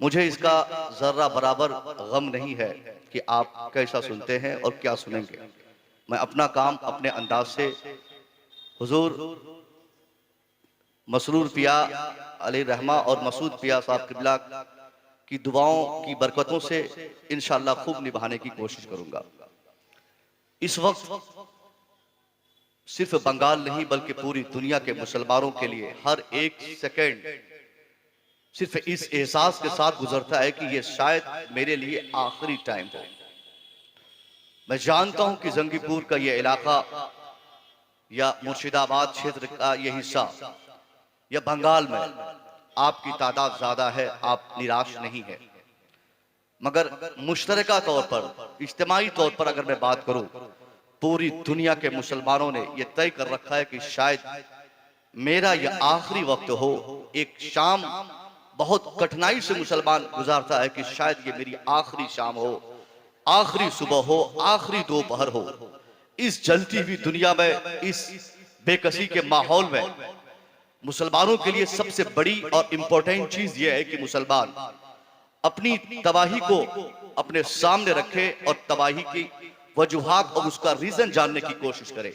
मुझे इसका जर्रा बराबर गम नहीं है कि आप कैसा सुनते हैं और क्या सुनेंगे। मैं अपना काम अपने अंदाज से हुजूर मसरूर पिया अली रहमा और मसूद पिया साहब किबला की दुआओं की बरकतों से इंशाअल्लाह खूब निभाने की कोशिश करूंगा। इस वक्त सिर्फ बंगाल नहीं बल्कि पूरी दुनिया के मुसलमानों के लिए हर एक सेकंड सिर्फ इस एहसास के साथ गुजरता है कि ये शायद मेरे लिए आखिरी टाइम हो। मैं जानता हूं कि जंगीपुर का ये इलाका या मुर्शिदाबाद क्षेत्र का ये हिस्सा या बंगाल में आपकी तादाद ज्यादा है, आप निराश नहीं है, मगर मुश्तरका तौर पर इज्तिमाई तौर पर अगर मैं बात करूं, पूरी दुनिया के मुसलमानों ने यह तय कर रखा है कि शायद मेरा यह आखिरी वक्त हो। एक शाम बहुत कठिनाई से मुसलमान गुजारता है कि शायद ये मेरी आखिरी शाम हो, आखिरी सुबह हो, आखिरी दोपहर हो। इस जलती हुई दुनिया में, इस बेकसी के माहौल में मुसलमानों के लिए सबसे बड़ी और इंपॉर्टेंट चीज यह है कि मुसलमान अपनी तबाही को अपने सामने रखे और तबाही की वजूहात और उसका रीजन जानने की कोशिश करे,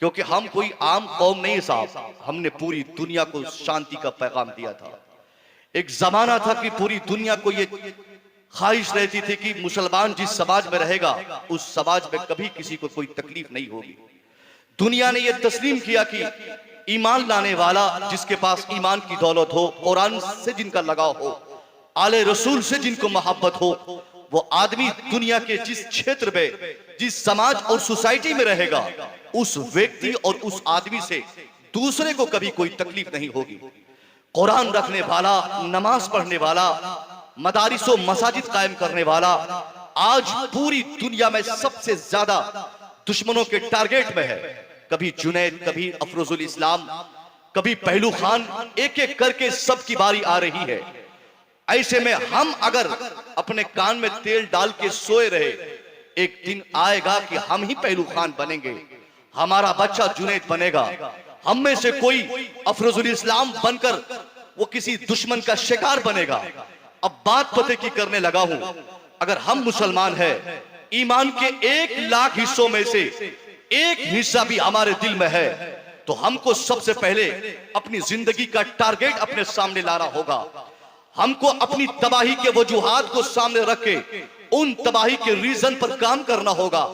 क्योंकि हम कोई आम कौम नहीं साहब। हमने पूरी दुनिया को शांति का पैगाम दिया था। एक जमाना था कि पूरी दुनिया को ये ख्वाहिश रहती थी कि मुसलमान जिस समाज में रहेगा उस समाज में कभी किसी को कोई तकलीफ नहीं होगी। दुनिया ने यह तस्लीम किया कि ईमान लाने वाला, जिसके पास ईमान की दौलत हो, कुरान से जिनका लगाव हो, आले रसूल से जिनको मोहब्बत हो, वो आदमी दुनिया के जिस क्षेत्र में, जिस समाज और सोसाइटी में रहेगा, उस व्यक्ति और उस आदमी से दूसरे को कभी कोई तकलीफ नहीं होगी। कुरान रखने वाला, नमाज पढ़ने वाला, मदारिस और मसाजिद कायम करने वाला आज पूरी दुनिया में सबसे ज्यादा दुश्मनों के टारगेट में है। कभी जुनैद, कभी अफरोजुल इस्लाम, कभी पहलू खान, एक एक करके सबकी बारी आ रही है। ऐसे में हम अगर अपने कान में तेल डाल के सोए रहे, एक दिन आएगा कि हम ही पहलू खान बनेंगे, हमारा बच्चा जुनैद बनेगा, हम में से कोई अफरोजुल इस्लाम बनकर वो किसी दुश्मन का शिकार बनेगा। अब बात पते की करने लगा हूं, अगर हम मुसलमान हैं, ईमान के 1 लाख हिस्सों में से एक हिस्सा भी हमारे दिल में है, तो हमको सबसे पहले अपनी जिंदगी का टारगेट अपने सामने लाना होगा। हमको अपनी तबाही के वजूहात को सामने रख के उन तबाही के रीजन पर काम करना होगा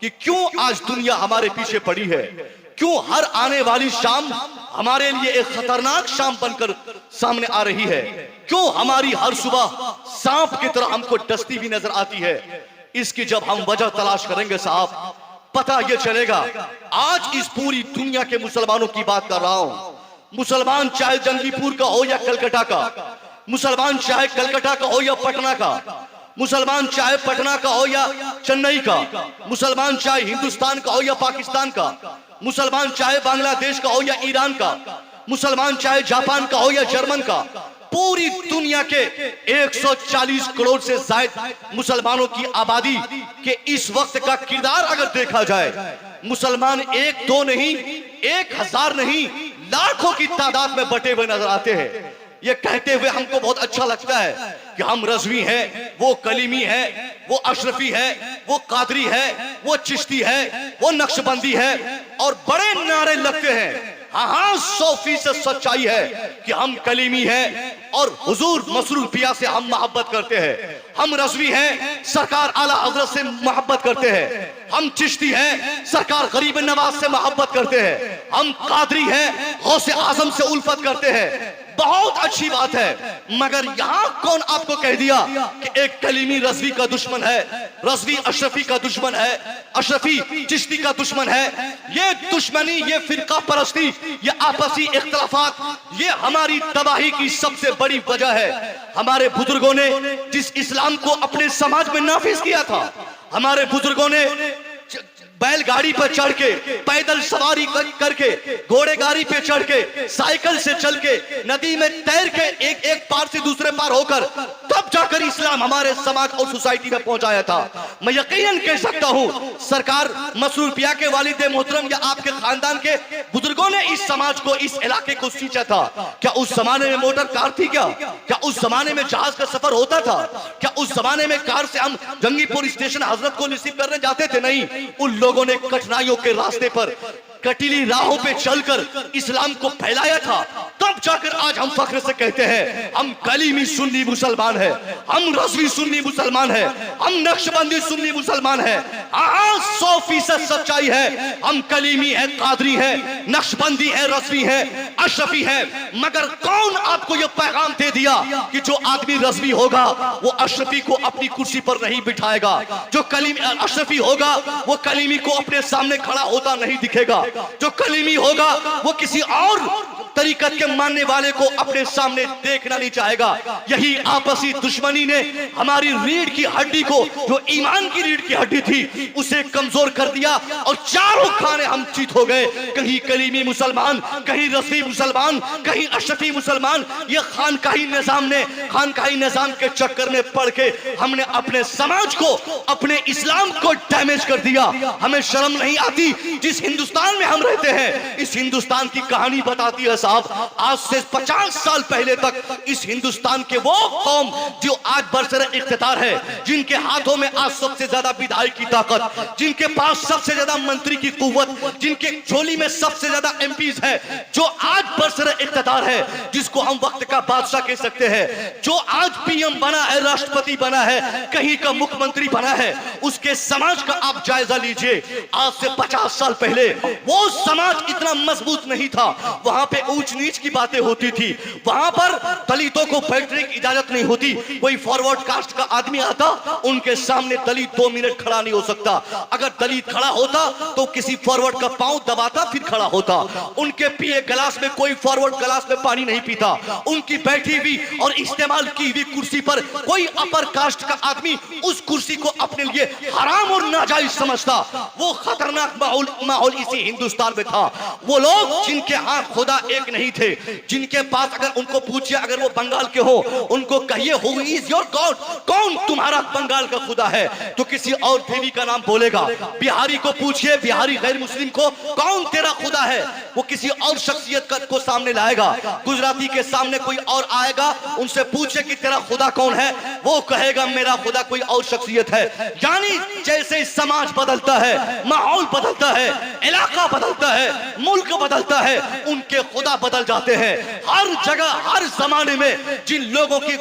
कि क्यों आज दुनिया हमारे पीछे पड़ी है, क्यों हर आने वाली शाम हमारे लिए एक खतरनाक शाम बनकर सामने आ रही है, क्यों हमारी हर सुबह सांप की तरह हमको डसती हुई नजर आती है। इसकी जब हम वजह तलाश करेंगे साहब, पता यह चलेगा। आज इस पूरी दुनिया के मुसलमानों की बात कर रहा हूं, मुसलमान चाहे जंगीपुर का हो या कलकत्ता का, मुसलमान चाहे कलकत्ता का हो या पटना का, मुसलमान चाहे पटना का हो या चेन्नई का, मुसलमान चाहे हिंदुस्तान का हो या पाकिस्तान का, मुसलमान चाहे बांग्लादेश का हो या ईरान का, मुसलमान चाहे जापान का हो या जर्मन का, पूरी दुनिया के 140 करोड़ से ज्यादा मुसलमानों की आबादी के इस वक्त का किरदार अगर देखा जाए, मुसलमान 1 2 नहीं, 1000 नहीं, लाखों की तादाद में बटे हुए नजर आते हैं। ये कहते हुए हमको बहुत अच्छा लगता है कि हम रज़वी हैं, वो कलीमी है, वो अशरफी है, वो कादरी है, वो चिश्ती है, वो नक्शबंदी है, और बड़े नारे लगते हैं। हाँ, 100% सच्चाई है कि हम कलीमी हैं और हुजूर मसरूर पिया से हम मोहब्बत करते हैं। हम रज़वी हैं, सरकार आला हजरत से मोहब्बत करते हैं। हम चिश्ती हैं, सरकार गरीब नवाज से मोहब्बत करते हैं। हम कादरी हैं, गौसे आजम से उल्फत करते हैं। बहुत अच्छी बात है, मगर यहां कौन आपको कह दिया कि एक कलीमी रज़वी का दुश्मन है, रज़वी अशरफी का दुश्मन है, अशरफी चिश्ती का दुश्मन है? ये दुश्मनी, ये फिरका परस्ती, ये आपसी इख्तिलाफात, ये हमारी तबाही की सबसे बड़ी वजह है। हमारे बुजुर्गों ने जिस इस्लाम को अपने समाज में नाफिज किया था, हमारे बुजुर्गों ने बैलगाड़ी पर चढ़ के, पैदल सवारी करके, घोड़े गाड़ी पे चढ़ के, साइकिल से चल के, नदी में तैर के एक एक पार से दूसरे पार होकर तब जाकर इस्लाम पैगाम हमारे समाज और सोसाइटी में पहुंचाया था। मैं यकीनन कह सकता हूं सरकार मसरूर पिया के वालिद मोहतरम या आपके खानदान के बुजुर्गों ने इस समाज को, इस इलाके को सींचा था। क्या उस जमाने में मोटर कार थी? क्या उस जमाने में जहाज का सफर होता था? क्या उस जमाने में कार से हम जंगीपुर स्टेशन हजरत को रिसीव करने जाते थे? नहीं। उन लोगों ने कठिनाइयों के रास्ते पर, कटीली राहों पे चलकर इस्लाम को फैलाया था। तब जाकर आज हम फख्र से कहते हैं हम कलीमी सुन्नी मुसलमान हैं, हम रज़वी सुन्नी मुसलमान हैं, हम नक्शबंदी सुन्नी मुसलमान हैं। 100% सच्चाई है। हम कलीमी है, कादरी है, नक्शबंदी है, रज़वी है, अशरफी है। मगर कौन आपको यह पैगाम दे दिया कि जो आदमी रज़वी होगा वो अशरफी को अपनी कुर्सी पर नहीं बिठाएगा? जो कलीमी अशरफी होगा वो कलीमी को अपने सामने खड़ा होता नहीं दिखेगा। जो कलीमी होगा वो किसी और तरीकत के मानने वाले को अपने सामने देखना नहीं चाहेगा। यही आपसी दुश्मनी ने हमारी रीढ़ की हड्डी को, जो ईमान की रीढ़ की हड्डी थी, उसे कमजोर कर दिया और चारों खाने हम चित हो गए। कहीं कलीमी मुसलमान, कहीं रज़वी मुसलमान, कहीं अशरफी मुसलमान। ये खानकाही निजाम के चक्कर में पड़ के हमने अपने समाज को, अपने इस्लाम को डैमेज कर दिया। हमें शर्म नहीं आती? जिस हिंदुस्तान में हम रहते हैं, इस हिंदुस्तान की कहानी बताती है साहब। आज से 50 साल पहले तक इस हिंदुस्तान के वो कौम जो आज बरसर इख्तियार है, जिनके हाथों में आज सबसे ज्यादा विधायक की ताकत, जिनके पास सबसे ज्यादा मंत्री की कुव्वत, जिनके झोली में सबसे ज्यादा एमपीज है, जो आज बरसर इख्तियार है, जिसको हम वक्त का बादशाह कह सकते हैं, जो आज पीएम बना है, राष्ट्रपति बना है, कहीं का मुख्यमंत्री बना है, उसके समाज का आप जायजा लीजिए। आज से 50 साल पहले वो समाज इतना मजबूत नहीं था। वहां पे ऊंच नीच की बातें होती थी, वहां पर दलितों को बैठने की इजाजत नहीं होती। कोई फॉरवर्ड कास्ट का आदमी आता, उनके सामने दलित 2 मिनट खड़ा नहीं हो सकता। अगर दलित खड़ा होता तो किसी फॉरवर्ड का पांव दबाता फिर खड़ा होता। उनके पिए गिलास में कोई फॉरवर्ड गिलास में पानी नहीं पीता। उनकी बैठी हुई और इस्तेमाल की हुई कुर्सी पर कोई अपर कास्ट का आदमी उस कुर्सी को अपने लिए हराम और नाजायज समझता। वो खतरनाक माहौल इसी हिंदुस्तान में था। वो लोग जिनके हाथ खुदा एक नहीं थे, जिनके पास अगर उनको पूछिए, अगर वो बंगाल के हो, उनको कहिए हु इज योर गॉड, कौन तुम्हारा बंगाल का खुदा है, तो किसी और देवी का नाम बोलेगा। बिहारी को पूछिए, बिहारी गैर मुस्लिम को, कौन तेरा खुदा है, वो किसी और शख्सियत को सामने लाएगा। गुजराती के सामने कोई और आएगा, उनसे पूछे कि तेरा खुदा कौन है, वो कहेगा मेरा खुदा कोई और शख्सियत है। यानी जैसे समाज बदलता है, माहौल बदलता है, इलाका बदलता है, मुल्क बदलता है, उनके खुदा बदल जाते हैं। हर जगह, हर जमाने में जिन लोगों के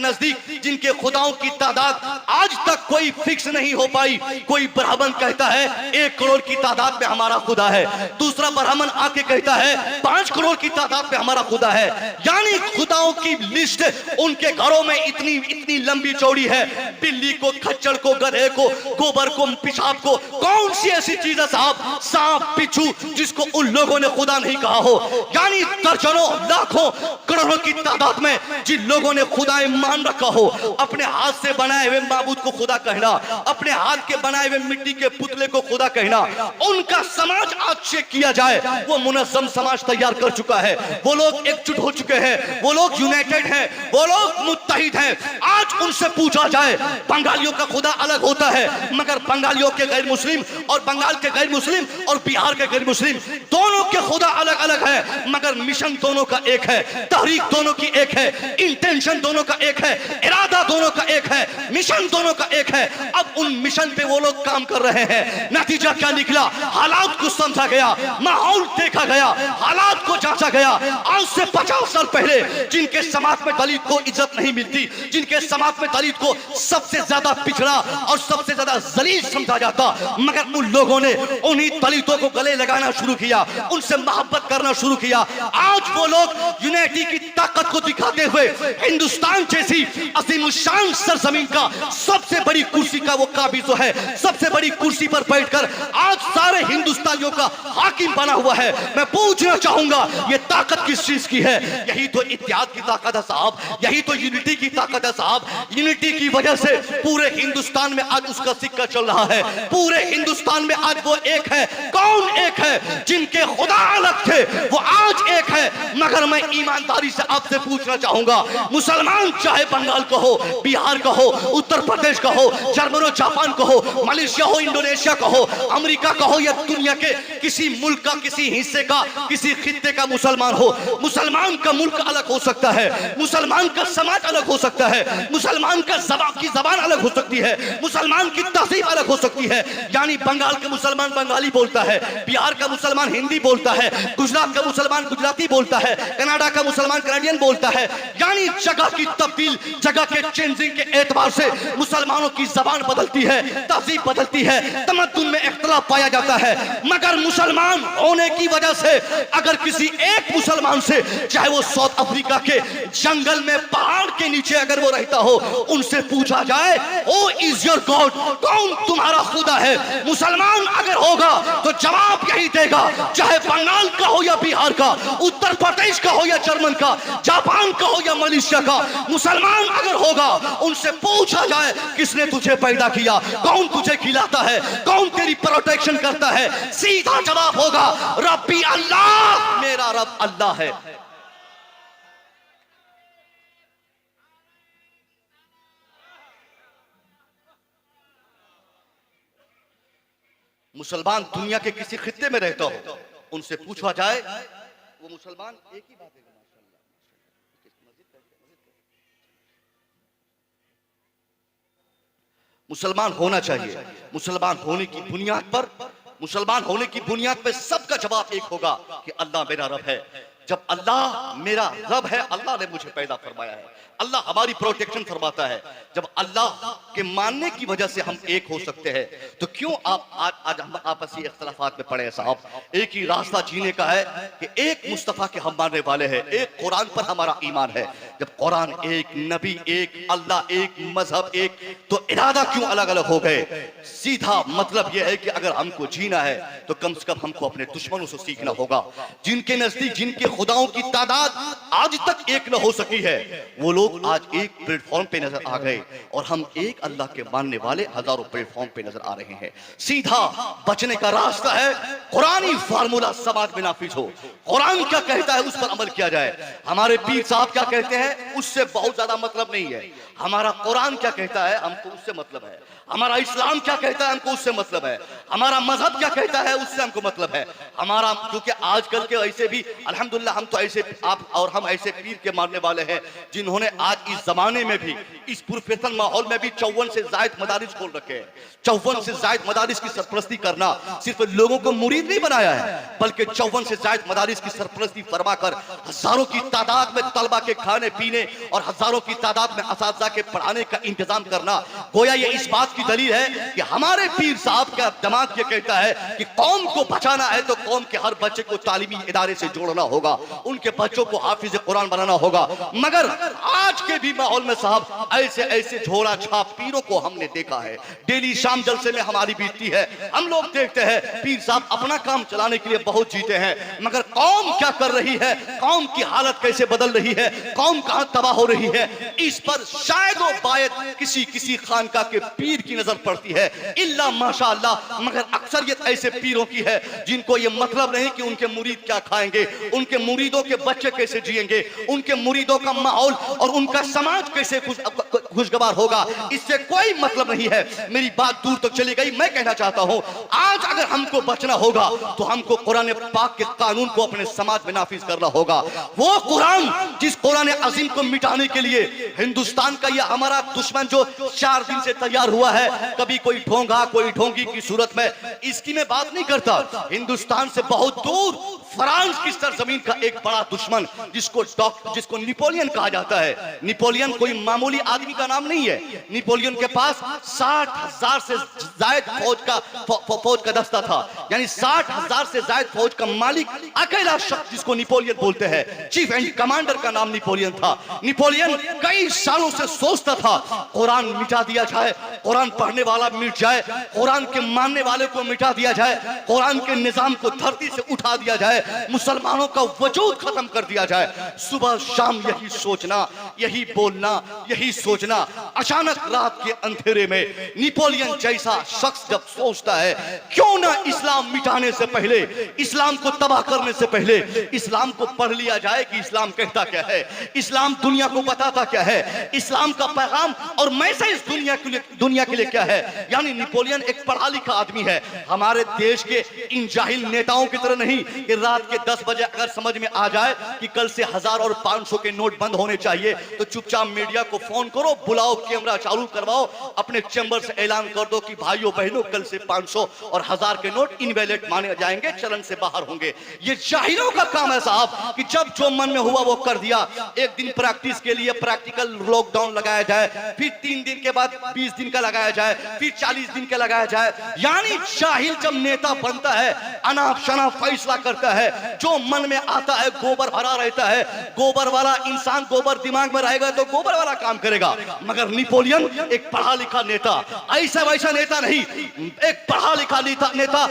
नजदीक जिनके खुदाओं की तादाद आज तक कोई फिक्स नहीं हो पाई, कोई ब्राह्मण कहता है 1 करोड़ की तादाद में हमारा खुदा है, दूसरा ब्राह्मण आके कहता है 5 करोड़ की तादाद में हमारा खुदा है। यानी खुदाओं की लिस्ट उनके घरों में इतनी लंबी चौड़ी है। बिल्ली को, खच्चर को, गधे को, गोबर को, पेशाब को, कौन सी ऐसी चीज है साहब, सांप, बिच्छू, जिसको उन लोगों ने खुदा नहीं कहा हो। यानी दर्जनों, लाखों, करोड़ों की तादाद में जिन लोगों ने खुदा मान रखा हो, अपने हाथ से बनाए हुए माबूद को खुदा कहना, अपने हाथ के बनाए हुए मिट्टी के पुतले को खुदा कहना, उनका समाज आज चेक किया जाए, वो मुनज़्ज़म समाज तैयार कर चुका है। वो लोग एकजुट हो चुके हैं, वो लोग यूनाइटेड हैं, वो लोग मुत्तहिद हैं। आज उनसे पूछा जाए, बंगालियों का खुदा अलग होता है, मगर बंगालियों के गैर मुस्लिम और बंगाल के गैर मुस्लिम और बिहार के गैर मुस्लिम दोनों के खुदा अलग अलग है, मगर मिशन दोनों का एक है, तहरीक दोनों की एक है, इंटेंशन दोनों का एक है, इरादा दोनों का एक है, मिशन दोनों का एक है। अब उन मिशन पे वो लोग काम कर रहे हैं। नतीजा क्या निकला? हालात को समझा गया, माहौल देखा गया, हालात को जांचा गया। आज से 50 साल पहले जिनके समाज में दलित को इज्जत नहीं मिलती, जिनके समाज में दलित को सबसे ज्यादा पिछड़ा और सबसे ज्यादा जलील समझा जाता, मगर उन लोगों ने उन्हीं दलितों को गले लगाना शुरू किया, उनसे मोहब्बत करना शुरू किया। आज वो लोग यूनिटी की ताकत को दिखाते हुए हिंदुस्तान जैसी अज़ीमुश्शान सरजमीन का सबसे बड़ी कुर्सी का वो काबिज है, सबसे बड़ी कुर्सी पर बैठकर आज सारे हिंदुस्तानियों का हाकिम बना हुआ है। मैं पूछना चाहूंगा, ये ताकत किस चीज की है? यही तो इत्तेहाद की ताकत है साहब, यही तो यूनिटी की ताकत है साहब। यूनिटी की वजह से पूरे हिंदुस्तान में आज उसका सिक्का चल रहा है, पूरे हिंदुस्तान में आज वो एक है। कौन एक है? जिनके खुदा अलग थे वो आज एक है। मगर मैं ईमानदारी से आपसे पूछना चाहूंगा, मुसलमान चाहे बंगाल का हो, बिहार का हो, उत्तर प्रदेश का हो, जर्मन और जापान का हो, मलेशिया हो, इंडोनेशिया का हो, अमेरिका का हो या दुनिया के किसी मुल्क का, किसी हिस्से का, किसी खित्ते का मुसलमान हो, मुसलमान का मुल्क अलग हो सकता है, मुसलमान का समाज अलग हो सकता है, मुसलमान का जबान अलग हो सकती है, मुसलमान की तहजीब अलग हो सकती है। यानी बंगाल का मुसलमान बंगाली बोलता है, बिहार का मुसलमान हिंदी बोलता है, गुजरात का मुसलमान गुजराती बोलता है, कनाडा का मुसलमान कनाडियन बोलता है। यानी जगह की तब्दील, जगह के चेंजिंग के एतबार से मुसलमानों की जबान बदलती है, तहजीब बदलती है, तमद्दुन में इख्तिलाफ पाया जाता है। मगर मुसलमान होने की वजह से अगर किसी एक मुसलमान से, चाहे वो साउथ अफ्रीका के जंगल में पहाड़ के नीचे अगर वो रहता हो, उनसे पूछा जाए ओ इज योर गॉड, कौन तुम्हारा खुदा है, मुसलमान अगर होगा तो जवाब यही देगा, चाहे बंगाल का हो या बिहार का, उत्तर प्रदेश का हो या जर्मन का, जापान का हो या मलेशिया का। मुसलमान अगर होगा, उनसे पूछा जाए किसने तुझे पैदा किया, कौन तुझे खिलाता है, कौन तेरी प्रोटेक्शन करता है, सीधा जवाब होगा रब्बी अल्लाह, मेरा रब अल्लाह है। मुसलमान दुनिया के किसी खित्ते में रहता हो, उनसे पूछा जाए, वो मुसलमान एक ही बात है, मुसलमान होना चाहिए। मुसलमान होने की बुनियाद पर, मुसलमान होने की बुनियाद पर सबका जवाब एक होगा कि अल्लाह मेरा रब है। जब अल्लाह मेरा रब है, अल्लाह ने मुझे पैदा फरमाया है, अल्लाह हमारी प्रोटेक्शन फरमाता है, जब अल्लाह के मानने की वजह से हम एक हो सकते हैं, तो क्यों आज हम आपसी इख्तिलाफात में पड़े हैं साहब? एक ही रास्ता जीने का है कि एक मुस्तफा के हम मानने वाले हैं, एक कुरान पर हमारा ईमान है। जब कुरान एक, नबी एक, अल्लाह एक, मजहब एक, तो इरादा क्यों अलग अलग हो गए? सीधा मतलब यह है कि अगर हमको जीना है तो कम से कम हमको अपने दुश्मनों से सीखना होगा, जिनके नजदीक जिनके खुदाओं की तादाद आज तक एक न हो सकी है, वो लोग आज एक प्लेटफॉर्म पे नजर आ गए और हम एक अल्लाह के मानने वाले हजारों प्लेटफॉर्म पे नजर आ रहे हैं। सीधा बचने का रास्ता है कुरानी फार्मूला समाज में नाफिज हो। कुरान क्या कहता है उस पर अमल किया जाए। हमारे पीर साहब क्या कहते हैं उससे बहुत ज्यादा मतलब नहीं है, हमारा कुरान क्या कहता है हमको उससे मतलब है, हमारा इस्लाम क्या कहता है हमको उससे मतलब है, हमारा मजहब क्या कहता है उससे हमको मतलब है। हमारा क्योंकि आजकल के ऐसे भी अल्हम्दुलिल्लाह हम तो ऐसे आप और हम ऐसे पीर के मानने वाले हैं जिन्होंने आज इस जमाने में भी, इस प्रोफेशनल माहौल में भी 54 से जायद मदारिस खोल रखे हैं। 54 से जायद मदारिस की सरपरस्ती करना सिर्फ लोगों को मुरीद नहीं बनाया है, बल्कि 54 से जायद मदारिस की सरपरस्ती फरमाकर हजारों की तादाद में तलबा के खाने पीने और हजारों की तादाद में असातिज़ा के पढ़ाने का इंतजाम करना, गोया ये इस बात की दलील है कि हमारे पीर साहब का दिमाग ये कहता है कि कौम को बचाना है तो कौम के हर बच्चे को तालीमी इदारे से जोड़ना होगा, उनके बच्चों को हाफिज कुरान बनाना होगा। मगर आज के भी माहौल में साहब ऐसे ऐसे झोला छाप पीरों को हमने देखा है, डेली शाम जलसे में हमारी बीतती है, हम लोग देखते हैं पीर साहब अपना काम चलाने के लिए बहुत जीते हैं, मगर कौम क्या कर रही है, कौम की हालत कैसे बदल रही है, कौम कहां तबाह हो रही है, इस पर शायद वो बायत किसी किसी खानका के पीर की नजर पड़ती है, इल्ला माशाअल्लाह। मगर अक्सरियत ऐसे पीरों की है जिनको ये मतलब नहीं कि उनके मुरीद क्या खाएंगे, उनके मुरीदों के बच्चे कैसे जिएंगे, उनके मुरीदों का माहौल और उनका समाज कैसे खुशगवार होगा, इससे कोई मतलब नहीं है। मेरी बात दूर तक चली गई। मैं कहना चाहता हूं आज अगर हमको बचना होगा तो हमको कुरान पाक के कानून को अपने समाज में नाफिज करना होगा। वो कुरान जिस कुरान अजीम को मिटाने के लिए हिंदुस्तान का यह हमारा दुश्मन जो 4 दिन से तैयार हुआ है, कभी कोई ढोंगा कोई ढोंगी की सूरत में, इसकी मैं बात नहीं करता। हिंदुस्तान से बहुत दूर फ्रांस की सरजमीन का एक बड़ा दुश्मन जिसको नेपोलियन कहा जाता है। नेपोलियन कोई मामूली आदमी का नाम नहीं है। नेपोलियन के पास 60,000 से जायद फौज का दस्ता था, यानी 60,000 से जायद फौज का मालिक अकेला शख्स जिसको नेपोलियन बोलते हैं, चीफ एंड कमांडर का नाम नेपोलियन था। नेपोलियन कई सालों से सोचता था कुरान मिटा दिया जाए, कुरान पढ़ने वाला मिट जाए, कुरान के मानने वाले को मिटा दिया जाए, कुरान के निजाम को धरती से उठा दिया जाए, जाए, मुसलमानों का वजूद खत्म कर दिया जाए। सुबह शाम यही सोचना, यही बोलना, यही सोचना। अचानक रात के अंधेरे में नेपोलियन जैसा शख्स जब सोचता है क्यों ना इस्लाम मिटाने से पहले, इस्लाम को तबाह करने से पहले इस्लाम को पढ़ लिया जाए कि इस्लाम कहता क्या है, इस्लाम दुनिया को बताता क्या है, इस्लाम का पैगाम और मैसेज दुनिया के लिए क्या है। यानी नेपोलियन एक पढ़ा लिखा आदमी है, हमारे देश के इन जाहिल नेताओं की तरह नहीं कि रात के 10 बजे अगर समझ में आ जाए कि कल से 1000 और 500 के नोट बंद होने चाहिए तो चुपचाप मीडिया को फोन करो, बुलाओ, कैमरा चालू करवाओ, अपने चैम्बर से ऐलान कर दो कि भाइयों बहनों कल से 500 और 1000 के नोट इनवैलिड माने जाएंगे, चलन से बाहर होंगे। ये जाहिलों का काम है साहब कि जब जो मन में हुआ वो कर दिया। एक दिन प्रैक्टिस के लिए प्रैक्टिकल लॉकडाउन लगाया जाए, फिर 3 दिन के बाद 20 दिन का लगाया जाए, फिर 40 दिन का लगाया जाए। यानी जाहिल जब नेता बनता है अनाप शनाप फैसला करता है, जो मन में आता है गोबर भरा रहता है। गोबर वाला इंसान गोबर दिमाग में रहेगा तो गोबर वाला काम करेगा। मगर नेपोलियन एक पढ़ा लिखा नेता, ऐसा वैसा नेता नहीं, एक पढ़ा लिखा नेता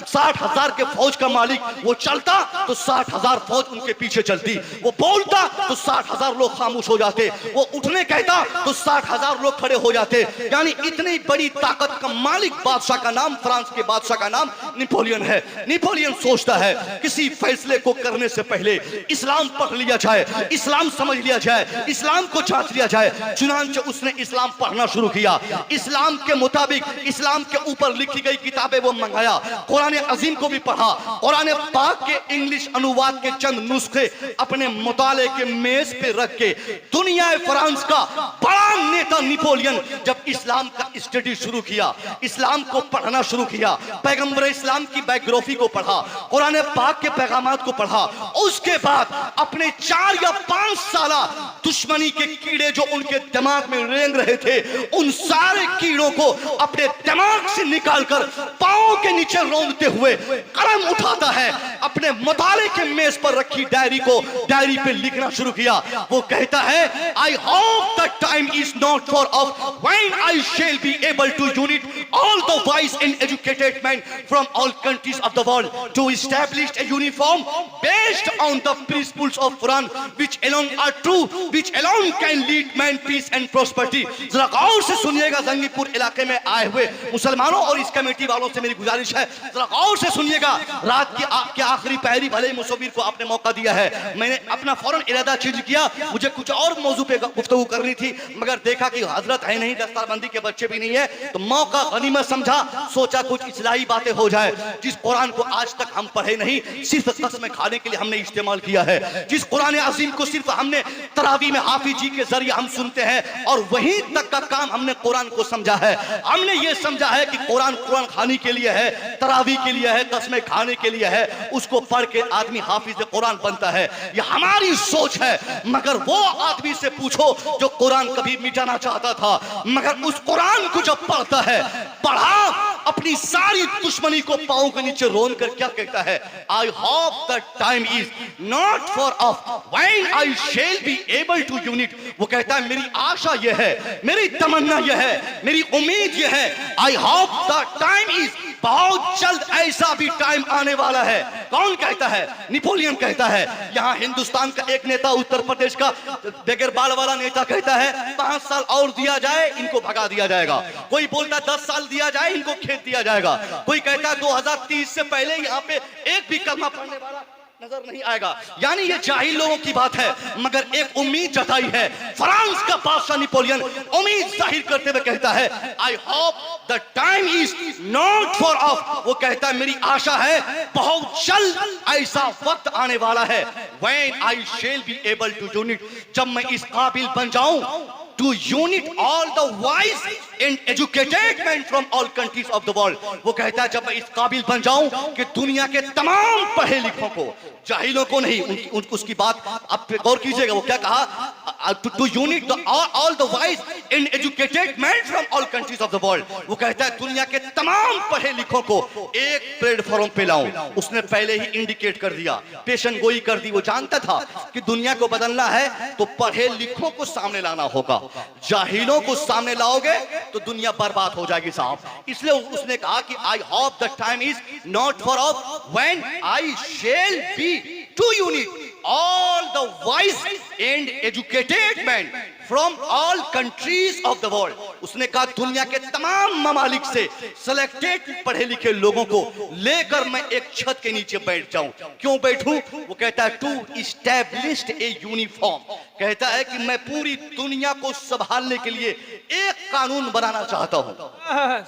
60,000 के फौज का मालिक। वो चलता तो 60,000 फौज उनके पीछे चलती, वो बोलता तो 60,000 लोग खामोश हो जाते, वो उठने कहता तो 60,000 लोग खड़े हो जाते। यानी इतनी बड़ी ताकत का मालिक बादशाह का नाम, फ्रांस के बादशाह का नाम नेपोलियन है। नेपोलियन सोचता है किसी फैसले को करने से पहले इस्लाम पढ़ लिया जाए, इस्लाम समझ लिया जाए, इस्लाम को जांच लिया जाए। चुनांचे उसने इस्लाम पढ़ना शुरू किया, इस्लाम के मुताबिक इस्लाम के ऊपर लिखी गई किताबें वो मंगाया, कुरान अजीम को भी पढ़ा। कुरान पाक के इंग्लिश अनुवाद के चंद नुस्खे अपने मुताले के मेज पे रख के दुनिया फ्रांस का बड़ा नेता नेपोलियन जब इस्लाम का स्टडी शुरू किया, इस्लाम को पढ़ना शुरू किया, पैगंबर इस्लाम की बायोग्राफी को पढ़ा, कुरान पाक के पैगामात को पढ़ा, उसके बाद अपने 4 या 5 साला दुश्मनी के कीड़े जो उनके दिमाग में रेंग रहे थे, उन सारे कीड़ों को अपने दिमाग से निकालकर पांव के नीचे रौंदते हुए कलम उठाता है, अपने मुताले के मेज पर रखी डायरी पे लिखना शुरू किया। वो कहता है I hope the time is not far off when I shall be able to unite all the wise and educated men from all countries of the world to establish a uniform based on the principles of Quran which alone are true, which alone can lead man peace and prosperity। जरा गौर से सुनिएगा, जंगीपुर इलाके में आए हुए मुसलमानों और इस कमेटी वालों से मेरी गुजारिश है, जरा गौर से सुनिएगा। रात के आखिरी पहरी भले मुसव्विर को आपने मौका दिया है, मैंने अपना फौरन इरादा चेंज किया, मुझे कुछ और मौजू पे गुफ्तगू करनी थी, मगर देखा कि हजरत है नहीं, दस्तारबंदी के बच्चे भी नहीं है, तो मौका गनीमत समझा, सोचा कुछ इस्लाही बातें हो जाए। जिस कुरान को आज तक हम पढ़े नहीं, सिर्फ कसम खाने के लिए हमने इस्तेमाल किया है, जिस कुरान अजीम को सिर्फ हमने तरावी में हाफिज जी के जरिए हम सुनते हैं और वहीं तक का काम हमने कुरान को समझा है। हमने ये समझा है कि कुरान खाने के लिए है, तरावी के लिए है, कसमें खाने के लिए है, उसको पढ़ के आदमी हाफिज कुरान बनता है, ये हमारी सोच है। मगर वो आदमी से पूछो जो कुरान कभी मिटाना चाहता था, मगर उस कुरान को जब पढ़ता है, पढ़ा अपनी सारी दुश्मनी को पांव के नीचे रोन कर क्या कहता है, I hope the time is not far off when I shall be able to unite. वो कहता है मेरी आशा यह है, मेरी तमन्ना यह है, मेरी उम्मीद यह है, I hope the time is, बहुत जल्द ऐसा भी टाइम आने वाला है। कौन कहता है? नेपोलियन कहता है। यहाँ हिंदुस्तान का एक नेता, उत्तर प्रदेश का बेगर बाल वाला नेता कहता है 5 साल और दिया जाए इनको भगा दिया जाएगा, कोई बोलता 10 साल दिया जाए इनको खेत दिया जाएगा, कोई कहता है 2030 से पहले यहाँ पे एक भी कलमा पढ़ने वाला नजर नहीं आएगा। यानी ये जाहिल लोगों की बात है, मगर एक उम्मीद जताई है। फ्रांस का बादशाह नेपोलियन उम्मीद जाहिर करते हुए कहता है I hope the time is not far of, वो कहता है मेरी आशा है बहुत जल्द ऐसा वक्त आने वाला है, when I shall be able to unite, जब मैं इस काबिल बन जाऊं to unit all the wise and educated men from all countries of the world। वो कहता है जब मैं इस काबिल बन जाऊं कि दुनिया के तमाम पढ़े लिखों को, जाहिलों को नहीं, उसकी बात आप गौर कीजिएगा, वो क्या कहा, to unit all the wise and educated man from all countries of the world. वो कहता है दुनिया के तमाम पढ़े लिखों को एक प्लेटफॉर्म पे लाऊं। उसने पहले ही इंडिकेट कर दिया, पेशन गोई कर दी। वो जानता था कि दुनिया को बदलना है तो पढ़े लिखों को सामने लाना होगा। जाहिलों को सामने लाओगे तो दुनिया बर्बाद हो जाएगी साहब। इसलिए उसने कहा कि I hope the time is not far off when I shall be to unite all the wise and educated men from all countries of the world। उसने कहा दुनिया के तमाम ममालिक से सिलेक्टेड पढ़े लिखे लोगों को लेकर मैं एक छत के नीचे बैठ जाऊं। क्यों बैठूं? वो कहता है टू इस्टेब्लिश ए यूनिफॉर्म। कहता है कि मैं पूरी दुनिया को संभालने के लिए एक कानून बनाना चाहता हूं।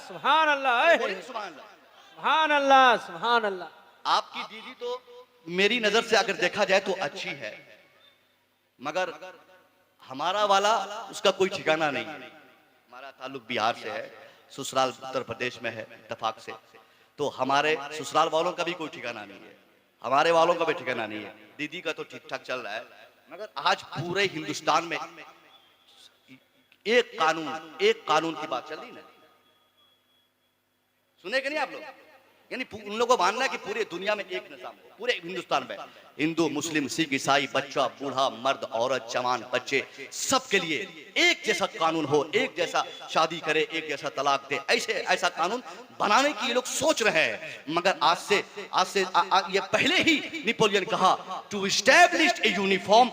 सुभान अल्लाह, सुभान अल्लाह, सुभान अल्लाह। आपकी दीदी तो मेरी नजर से अगर देखा जाए तो अच्छी है, मगर हमारा वाला उसका कोई ठिकाना नहीं है। हमारा ताल्लुक बिहार से है, ससुराल उत्तर प्रदेश में है इत्तेफाक से, तो हमारे ससुराल वालों का भी कोई ठिकाना नहीं है, हमारे वालों का भी ठिकाना नहीं है। दीदी का तो ठीक ठाक चल रहा है, मगर आज पूरे हिंदुस्तान में एक कानून की बात चल रही ना, सुने कि नहीं आप लोग? यानी उन लोगों को मानना है कि पूरे दुनिया में एक निजाम हो, पूरे हिंदुस्तान में हिंदू मुस्लिम सिख ईसाई बच्चा बूढ़ा मर्द औरत जवान बच्चे सबके लिए एक जैसा कानून हो, एक जैसा शादी करे, एक जैसा तलाक दे। ऐसा कानून बनाने की ये लोग सोच रहे हैं। मगर आज से ये पहले ही नेपोलियन कहा to establish a uniform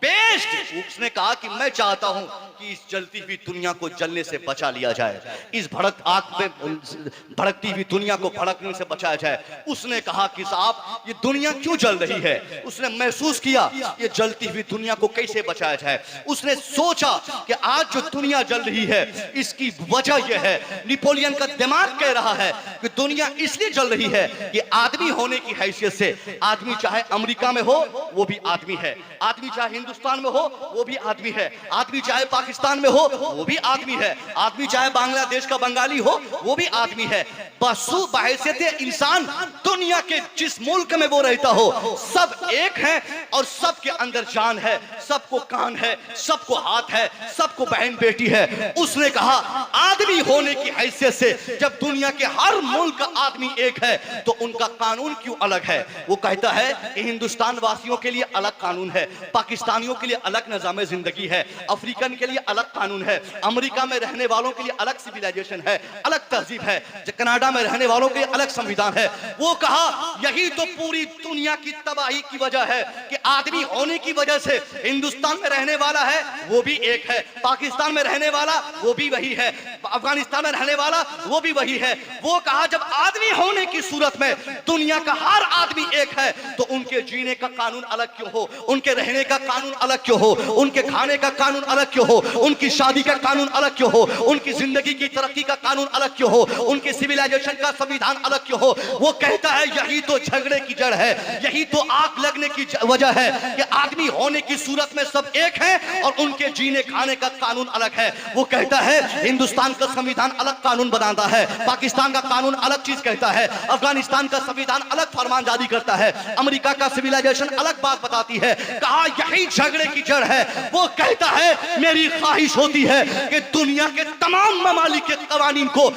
based. उसने कहा कि मैं चाहता हूं कि इस जलती हुई दुनिया को जलने से बचा लिया जाए, इस भड़कती हुई दुनिया को भड़कने से बचाया जाए। उसने कहा कि साहब ये दुनिया क्यों जल रही है? उसने महसूस किया ये जलती हुई दुनिया को कैसे बचाया जाए। उसने सोचा कि आज जो दुनिया जल रही है इसकी वजह यह है, नेपोलियन का दिमाग कह रहा है कि दुनिया इसलिए जल रही है कि आदमी होने की हैसियत से, आदमी चाहे अमेरिका में हो वो भी आदमी है, आदमी चाहे हिंदुस्तान में हो वो भी आदमी है, आदमी चाहे पाकिस्तान में हो वो भी आदमी है, आदमी चाहे बांग्लादेश का बंगाली हो वो भी आदमी है। बसु बहैसियत इंसान दुनिया के जिस मुल्क में वो रहता हो सब एक है और सबके अंदर जान है, सबको कान है, सबको हाथ है, सबको बहन बेटी है। उसने कहा आदमी होने की हैसियत से जब दुनिया के हर मुल्क का आदमी एक है तो उनका कानून क्यों अलग है? वो कहता है कि हिंदुस्तान वासियों के लिए अलग कानून है, पाकिस्तानियों के लिए अलग निजाम जिंदगी है, अफ्रीकन के लिए अलग कानून है, अमेरिका में रहने वालों के लिए अलग सिविलाइजेशन है, अलग तहजीब है, कनाडा में रहने वालों के लिए अलग संविधान है। वो कहा यही तो पूरी दुनिया की तबाही की वजह है कि आदमी होने की वजह से हिंदुस्तान में रहने वाला है वो भी एक है, पाकिस्तान में रहने वाला वो भी वही है, अफगानिस्तान में रहने वाला वो भी वही है। वो कहा जब आदमी होने की सूरत में दुनिया का हर आदमी एक है तो उनके जीने का कानून अलग क्यों हो, उनके रहने का कानून अलग क्यों हो, उनके खाने का कानून अलग क्यों हो, उनकी शादी का कानून अलग क्यों हो, उनकी जिंदगी की तरक्की का कानून अलग क्यों हो, उनकी सिविलाइजेशन का संविधान अलग क्यों हो। वो कहता है यही तो झगड़े की जड़ है, यही तो आग लगने की वजह है कि आदमी होने की सूरत में सब एक है और उनके जीने खाने का कानून अलग है। वो कहता है हिंदुस्तान का संविधान अलग कानून बनाता है, पाकिस्तान का कानून अलग चीज कहता है, अफगानिस्तान का संविधान अलग फरमान जारी करता है, अमेरिका का सिविलाइजेशन अलग बात बताती है। कहा यही झगड़े की जड़ है। वो कहता है मेरी ख्वाहिश होती है कि दुनिया के तमाम ममालिक के कवानीन को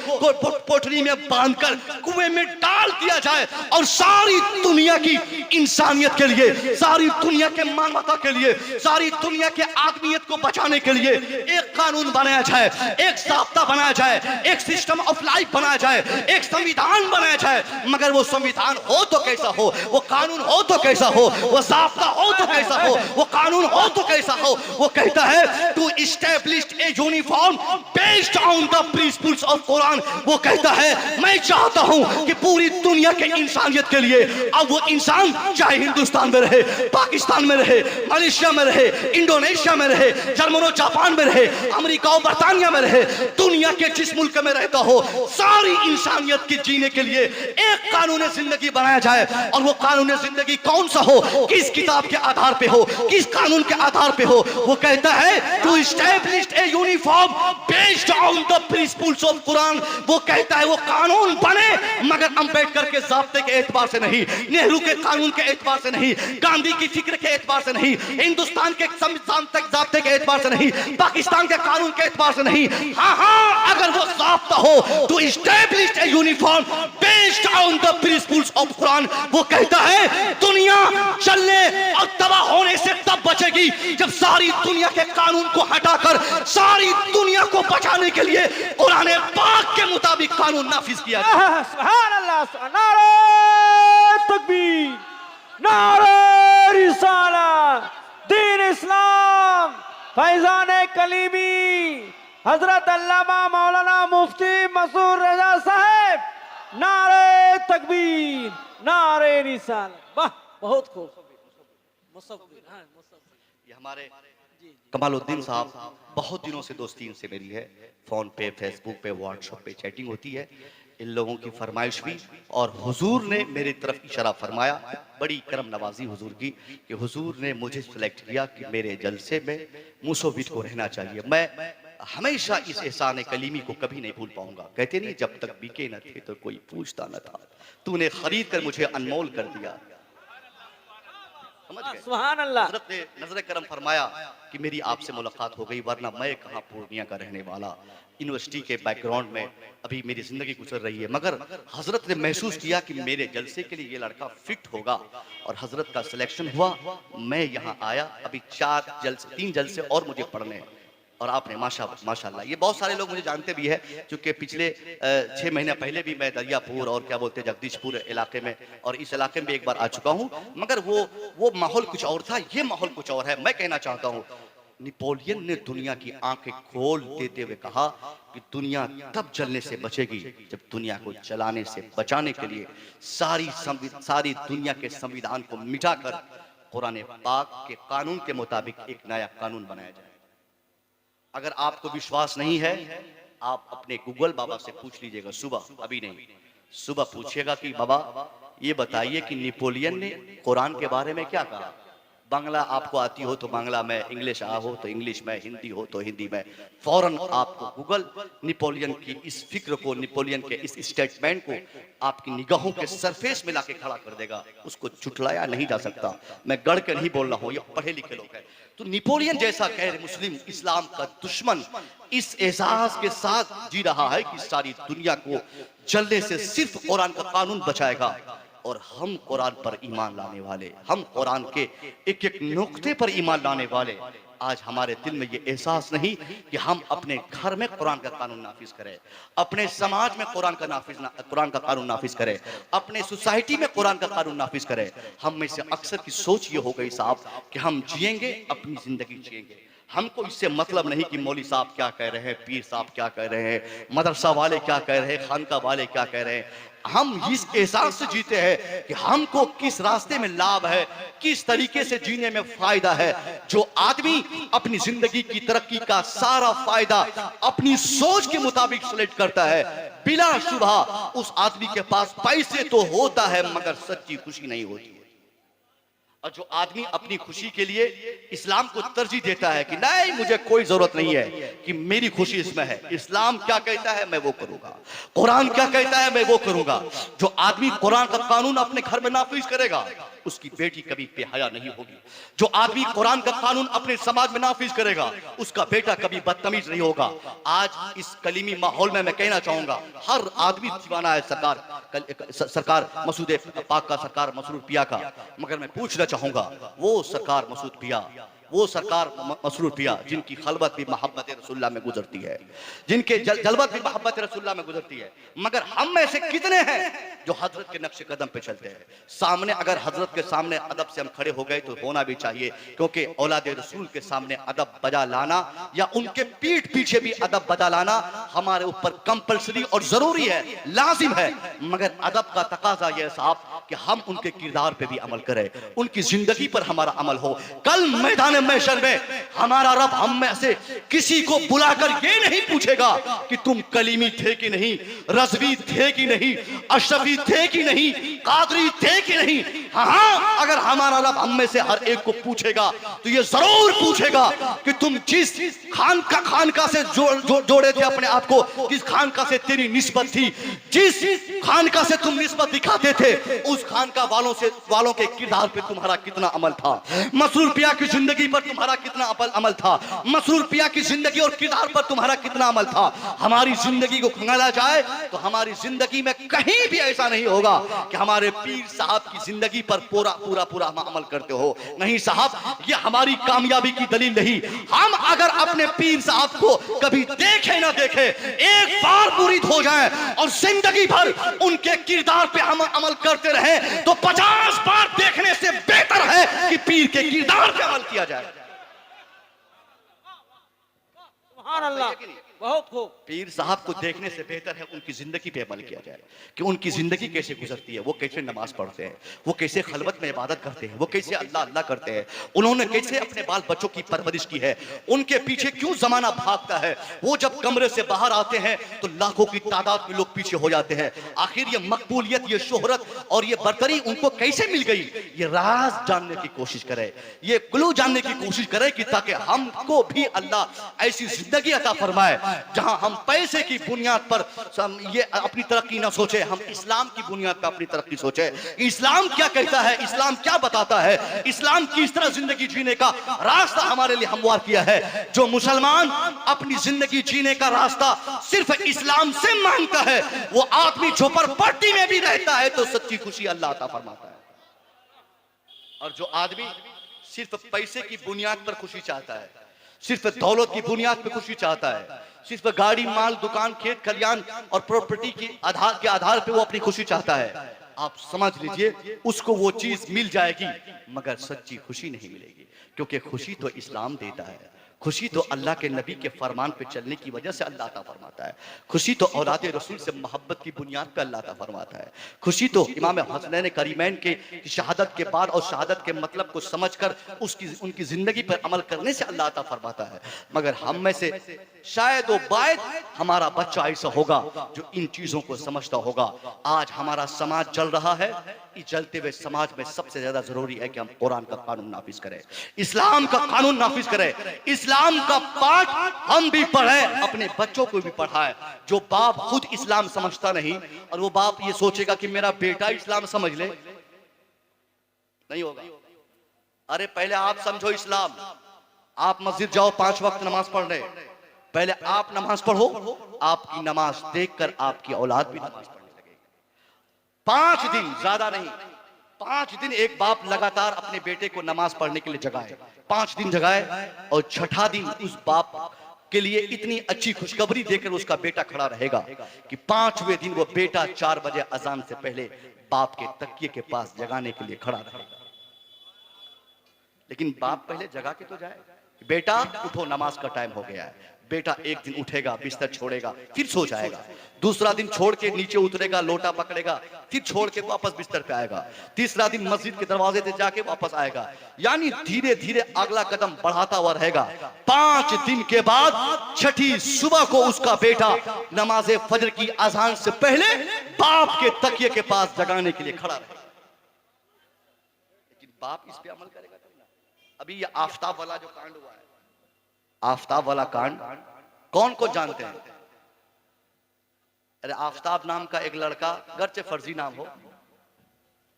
पोटली में बांधकर कुएं में डाल दिया जाए और सारी दुनिया की इंसानियत के लिए, सारी दुनिया के मानवता के लिए, सारी दुनिया के आदमियत को बचाने के लिए एक कानून बनाया जाए, एक ज़ाब्ता बनाया जाए, एक सिस्टम ऑफ लाइफ बनाया जाए, एक संविधान बनाया जाए। मगर वो संविधान हो तो कैसा हो, वो कानून हो तो कैसा हो, वो ज़ाब्ता हो तो कैसा हो, वो कानून हो तो कैसा हो। वो कहता है to establish a uniform based on the principles of Quran. वो कहता है मैं चाहता हूं कि पूरी दुनिया के इंसानियत के लिए, अब वो इंसान चाहे हिंदुस्तान में रहे, पाकिस्तान में रहे, मलेशिया में रहे, इंडोनेशिया में रहे, जर्मनो जापान में रहे, अमेरिका और बर्तानिया में रहे, दुनिया के जिस मुल्क में रहता हो सारी इंसानियत के जीने के लिए एक कानून जिंदगी बनाया जाए। और वो कानून जिंदगी कौन सा हो, किस किताब के आधार पे हो, किस कानून के आधार पे हो। वो कहता है to establish a uniform based on the principles of Quran. वो कहता है वो कानून बने मगर अंबेडकर के ज़ाब्ते के एतबार से नहीं, नेहरू के कानून के एतबार से नहीं, गांधी की फिक्र के एतबार से नहीं, हिंदुस्तान के संविधान तक ज़ाब्ते के एतबार से नहीं, पाकिस्तान के कानून के एतबार से नहीं। हाँ, अगर वो ज़ाब्ता हो तो established A uniform based on the principles of Quran. वो कहता है दुनिया चलने और तबाह होने से तब बचेगी जब सारी दुनिया के कानून को हटाकर सारी दुनिया को बचाने के लिए कुरान पाक के मुताबिक कानून नाफिज किया जाए। सुभान अल्लाह, नारे तकबीर, नारे रिसालत, दीन इस्लाम, फैजान कलीमी, हजरत अल्लामा मौलाना मुफ्ती मसूद रजा साहब, नारे तकबीर, नारे रिसालत। वाह, बहुत खूब। ये हमारे कमालुद्दीन साहब, बहुत दिनों से दोस्ती इनसे मेरी है, फोन पे, फेसबुक पे, व्हाट्सएप पे चैटिंग होती है। इन लोगों की फरमाइश भी और हुजूर ने मेरी तरफ इशारा फरमाया, बड़ी करम नवाजी हुजूर की कि हुजूर ने मुझे सिलेक्ट किया कि मेरे जलसे में मुसोविद को रहना चाहिए। मैं हमेशा इस एहसान कलीमी को कभी नहीं भूल पाऊंगा। कहते नहीं जब तक बिके न थे तो कोई पूछता न था, तूने खरीद कर मुझे अनमोल कर दिया। सुभान अल्लाह। हज़रत ने नजर करम फरमाया कि मेरी आपसे मुलाकात हो गई, वरना मैं कहाँ पूर्णिया का रहने वाला, यूनिवर्सिटी के बैकग्राउंड में अभी मेरी जिंदगी गुजर रही है। मगर हजरत ने महसूस किया कि मेरे जलसे के लिए ये लड़का फिट होगा और हजरत का सिलेक्शन हुआ। मैं यहाँ आया, अभी 3 जलसे और मुझे पढ़ने हैं और आपने माशाल्लाह। ये बहुत सारे लोग मुझे जानते भी है क्योंकि पिछले 6 महीने पहले भी मैं दरियापुर और क्या बोलते हैं जगदीशपुर इलाके में और इस इलाके में एक बार आ चुका हूँ, मगर वो माहौल कुछ और था, ये माहौल कुछ और है। मैं कहना चाहता हूँ नेपोलियन ने दुनिया की आंखें खोल देते हुए कहा कि दुनिया तब जलने से बचेगी जब दुनिया को चलाने से बचाने के लिए सारी दुनिया के संविधान को मिटाकर कुरान पाक के कानून के मुताबिक एक नया कानून बनाया जाए। अगर आपको विश्वास नहीं है, आप अपने गूगल बाबा से पूछ लीजिएगा, सुबह, अभी नहीं, सुबह पूछिएगा कि बाबा ये बताइए कि नेपोलियन ने कुरान के बारे में क्या कहा। बांग्ला आपको आती हो तो बांग्ला में, इंग्लिश आ हो तो इंग्लिश में, हिंदी हो तो हिंदी में, फौरन आपको गूगल नेपोलियन की इस फिक्र को, नेपोलियन के इस स्टेटमेंट को आपकी निगाहों के सरफेस में लाके खड़ा कर देगा। उसको झुठलाया नहीं जा सकता। मैं गढ़ के नहीं बोल रहा हूँ, ये पढ़े लिखे लोग हैं। तो नेपोलियन जैसा गैर मुस्लिम इस्लाम का दुश्मन इस एहसास के साथ जी रहा है कि सारी दुनिया को जलने से सिर्फ कुरान का कानून बचाएगा और हम कुरान पर ईमान लाने वाले, हम कुरान के एक एक नुक्ते पर ईमान लाने वाले, आज हमारे दिल में ये एहसास नहीं कि हम अपने घर में कुरान का कानून नाफिज करें, अपने समाज में कुरान का कानून नाफिज करें, अपने सोसाइटी में कुरान का कानून नाफिज करें। हम में से अक्सर की सोच ये हो गई साहब कि हम जिएंगे, अपनी जिंदगी जिएंगे, हमको इससे मतलब नहीं कि मौली साहब क्या कह रहे हैं, पीर साहब क्या कह रहे हैं, मदरसा वाले क्या कह रहे हैं, खानका वाले क्या कह रहे हैं। हम इस एहसास से जीते हैं कि हमको किस रास्ते में लाभ है, किस तरीके से जीने में फायदा है। जो आदमी अपनी जिंदगी की तरक्की का सारा फायदा अपनी सोच के मुताबिक सिलेक्ट करता है, बिला शुबा उस आदमी के पास पैसे तो होता है मगर सच्ची खुशी नहीं होती है। और जो आदमी अपनी खुशी के लिए इस्लाम को तरजीह देता है कि नहीं मुझे कोई जरूरत नहीं है कि मेरी खुशी इसमें है, इस्लाम क्या कहता है मैं वो करूंगा, कुरान क्या कहता है मैं वो करूंगा। जो आदमी कुरान का कानून अपने घर में नाफिज करेगा उसकी बेटी कभी बेहया नहीं होगी। जो आदमी कुरान का कानून अपने समाज में नाफिज करेगा उसका बेटा कभी बदतमीज नहीं होगा। आज इस कलीमी माहौल में मैं कहना चाहूंगा हर आदमी दीवाना है सरकार मसूद पाक का, सरकार मसरूर पिया का, मगर मैं पूछना चाहूंगा वो सरकार मसूद पिया, वो सरकार मसरूर पिया जिनकी खलबत भी मोहब्बत रसूलुल्लाह में गुजरती है, जिनके जलवत भी मोहब्बत रसूलुल्लाह में गुजरती है, मगर हम में से कितने हैं जो हजरत के नक्शे कदम पे चलते हैं। सामने अगर हजरत के सामने अदब से हम खड़े हो गए तो होना भी चाहिए, क्योंकि औलाद रसूल के सामने अदब बजा लाना या उनके पीठ पीछे भी अदब बजा लाना हमारे ऊपर कंपलसरी और जरूरी है, लाजिम है। मगर अदब का तकाजा यह साहब कि हम उनके किरदार पे भी अमल करें, उनकी जिंदगी पर हमारा अमल हो। कल मैदान महशर में हमारा रब हम में से किसी को बुलाकर ये नहीं पूछेगा कि तुम कलीमी थे कि नहीं, रज़वी थे कि नहीं, अशरफी थे कि नहीं, कादरी थे कि नहीं। हाँ, अगर हमारा रब हम में से हर एक को पूछेगा तो ये जरूर पूछेगा कि तुम जिस खानका से जोड़े थे अपने आप को, जिस खानका से तेरी निस्बत थी, जिस खानका से तुम निस्बत दिखाते थे, उस खानका वालों के किरदार पे तुम्हारा कितना अमल था, मसरूर पिया की जिंदगी पर तुम्हारा कितना अमल था, मसरूर पिया की जिंदगी और किरदार पर तुम्हारा कितना अमल था। हमारी जिंदगी को खंगाला जाए तो हमारी जिंदगी में कहीं भी ऐसा नहीं होगा कि हमारे पीर साहब की जिंदगी पर पूरा हम अमल करते हो। नहीं साहब, ये हमारी कामयाबी की दलील नहीं। हम अगर अपने पीर साहब को कभी देखे ना देखे, एक बार मुरीद हो जाए और जिंदगी भर उनके किरदार पे हम अमल करते रहे तो 50 बार देखने से बेहतर है कि पीर के किरदार पे अमल किया जाए। सुभान अल्लाह, बहुत खूब। पीर साहब को देखने से बेहतर है उनकी जिंदगी पे अमल किया जाए कि उनकी जिंदगी कैसे गुजरती है, वो कैसे नमाज पढ़ते हैं, वो कैसे खलवत में इबादत करते हैं, वो कैसे अल्लाह अल्लाह करते हैं, उन्होंने कैसे अपने बाल बच्चों की परवरिश की है, उनके पीछे क्यों जमाना भागता है, वो जब कमरे से बाहर आते हैं तो लाखों की तादाद में लोग पीछे हो जाते हैं। आखिर ये मकबूलियत, ये शोहरत और ये बरतरी उनको कैसे मिल गई? ये राज जानने की कोशिश करे, ये क्लू जानने की कोशिश करे कि ताकि हमको भी अल्लाह ऐसी जिंदगी अता फरमाए जहां हम पैसे की बुनियाद पर ये अपनी तरक्की ना सोचे, हम इस्लाम की बुनियाद पर अपनी तरक्की सोचे। इस्लाम क्या कहता है, इस्लाम क्या बताता है, इस्लाम किस तरह जिंदगी जीने का रास्ता हमारे लिए हमवार किया है। जो मुसलमान अपनी जिंदगी जीने का रास्ता सिर्फ इस्लाम से मांगता है, वो आदमी झोपड़पट्टी में भी रहता है तो सच्ची खुशी अल्लाह अता फरमाता है। और जो आदमी सिर्फ पैसे की बुनियाद पर खुशी चाहता है, सिर्फ दौलत की बुनियाद पर खुशी चाहता है, सिर्फ गाड़ी, माल, दुकान, खेत खलियान और प्रॉपर्टी के आधार पे वो अपनी खुशी चाहता है, आप समझ लीजिए उसको वो चीज मिल जाएगी मगर सच्ची खुशी नहीं मिलेगी। क्योंकि खुशी तो इस्लाम देता है, खुशी तो अल्लाह के नबी के फरमान पे चलने की वजह से अल्लाह अता फरमाता है, खुशी तो औलाद रसूल से मोहब्बत की बुनियाद पे अल्लाह अता फरमाता है, खुशी तो इमाम हसनैन करीमैन के शहादत के बाद और शहादत के मतलब को समझकर उनकी जिंदगी पर अमल करने से अल्लाह अता फरमाता है। मगर हम में से शायद वो बायद हमारा बच्चा ऐसा होगा जो इन चीजों को समझता होगा। आज हमारा समाज चल रहा है, इस चलते हुए समाज में सबसे ज्यादा जरूरी है कि हम कुरान का कानून नाफिज करें, इस्लाम का कानून नाफिज करें, इस्लाम का पाठ हम भी पढ़ें, अपने बच्चों को भी पढ़ाएं। जो बाप खुद इस्लाम समझता नहीं और वो बाप ये सोचेगा कि मेरा बेटा इस्लाम समझ ले, नहीं होगा। अरे पहले आप समझो इस्लाम, आप मस्जिद जाओ 5 वक्त नमाज पढ़ने, पहले आप नमाज पढ़ो, आपकी नमाज देखकर आपकी औलाद भी नमाज पढ़ने लगेगी। 5 दिन, ज्यादा नहीं, 5 दिन एक बाप लगातार अपने बेटे को नमाज पढ़ने के लिए जगाए, 5 दिन जगाए और छठा दिन उस बाप के लिए इतनी अच्छी खुशखबरी देकर उसका बेटा खड़ा रहेगा कि 5वें दिन वो बेटा 4 बजे अजान से पहले बाप के तकिए के पास जगाने के लिए खड़ा रहेगा। लेकिन बाप पहले जगा के तो जाए, बेटा उठो नमाज का टाइम हो गया है। बेटा एक दिन उठेगा, बिस्तर छोड़ेगा, फिर सो जाएगा, दूसरा दिन छोड़ के नीचे उतरेगा, लोटा पकड़ेगा, फिर छोड़ के वापस बिस्तर पे आएगा, तीसरा दिन मस्जिद के दरवाजे से जाके वापस आएगा, यानी धीरे धीरे अगला कदम बढ़ाता हुआ रहेगा। 5 दिन के बाद छठी सुबह को उसका बेटा नमाज फजर की अजान से पहले बाप के तकिए के पास जगाने के लिए खड़ा रहेगा। लेकिन बाप इस पे अमल करेगा तब ना। अभी ये आफ्ताब वाला जो कांड हुआ है, आफ्ताब वाला कांड कौन को जानते हैं? अरे आफ्ताब नाम का एक लड़का, गर्चे फर्जी नाम हो,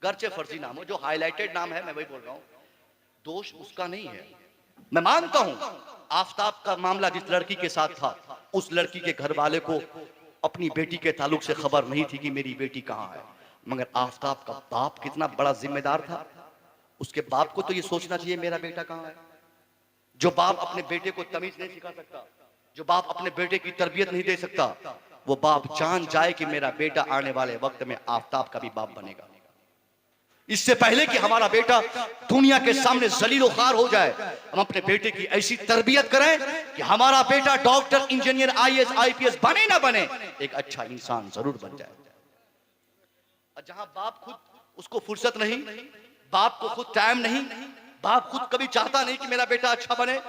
गर्चे फर्जी नाम हो, जो हाईलाइटेड नाम है, मैं वही बोल रहा हूं, दोष उसका नहीं है। मैं मानता हूं आफ्ताब का मामला जिस लड़की के साथ था, उस लड़की के घर वाले को अपनी बेटी के ताल्लुक से खबर नहीं थी कि मेरी बेटी कहां है। मगर आफ्ताब का बाप कितना बड़ा जिम्मेदार था, उसके बाप को तो ये सोचना चाहिए मेरा बेटा कहां है। जो बाप अपने बेटे को तमीज नहीं सिखा सकता, जो बाप अपने बेटे की तरबियत नहीं दे सकता, वो बाप जान जाए कि मेरा बेटा आने वाले वक्त में आफ्ताब का भी बाप बनेगा। इससे पहले कि हमारा बेटा दुनिया के सामने जलीलो खार हो जाए, हम अपने बेटे की ऐसी तरबियत करें कि हमारा बेटा डॉक्टर, इंजीनियर, आईएएस, आईपीएस बने ना बने, एक अच्छा इंसान जरूर बन जाए। और जहां बाप खुद उसको फुर्सत नहीं, बाप को खुद टाइम नहीं, बाप खुद कभी चाहता नहीं कि मेरा बेटा अच्छा बने,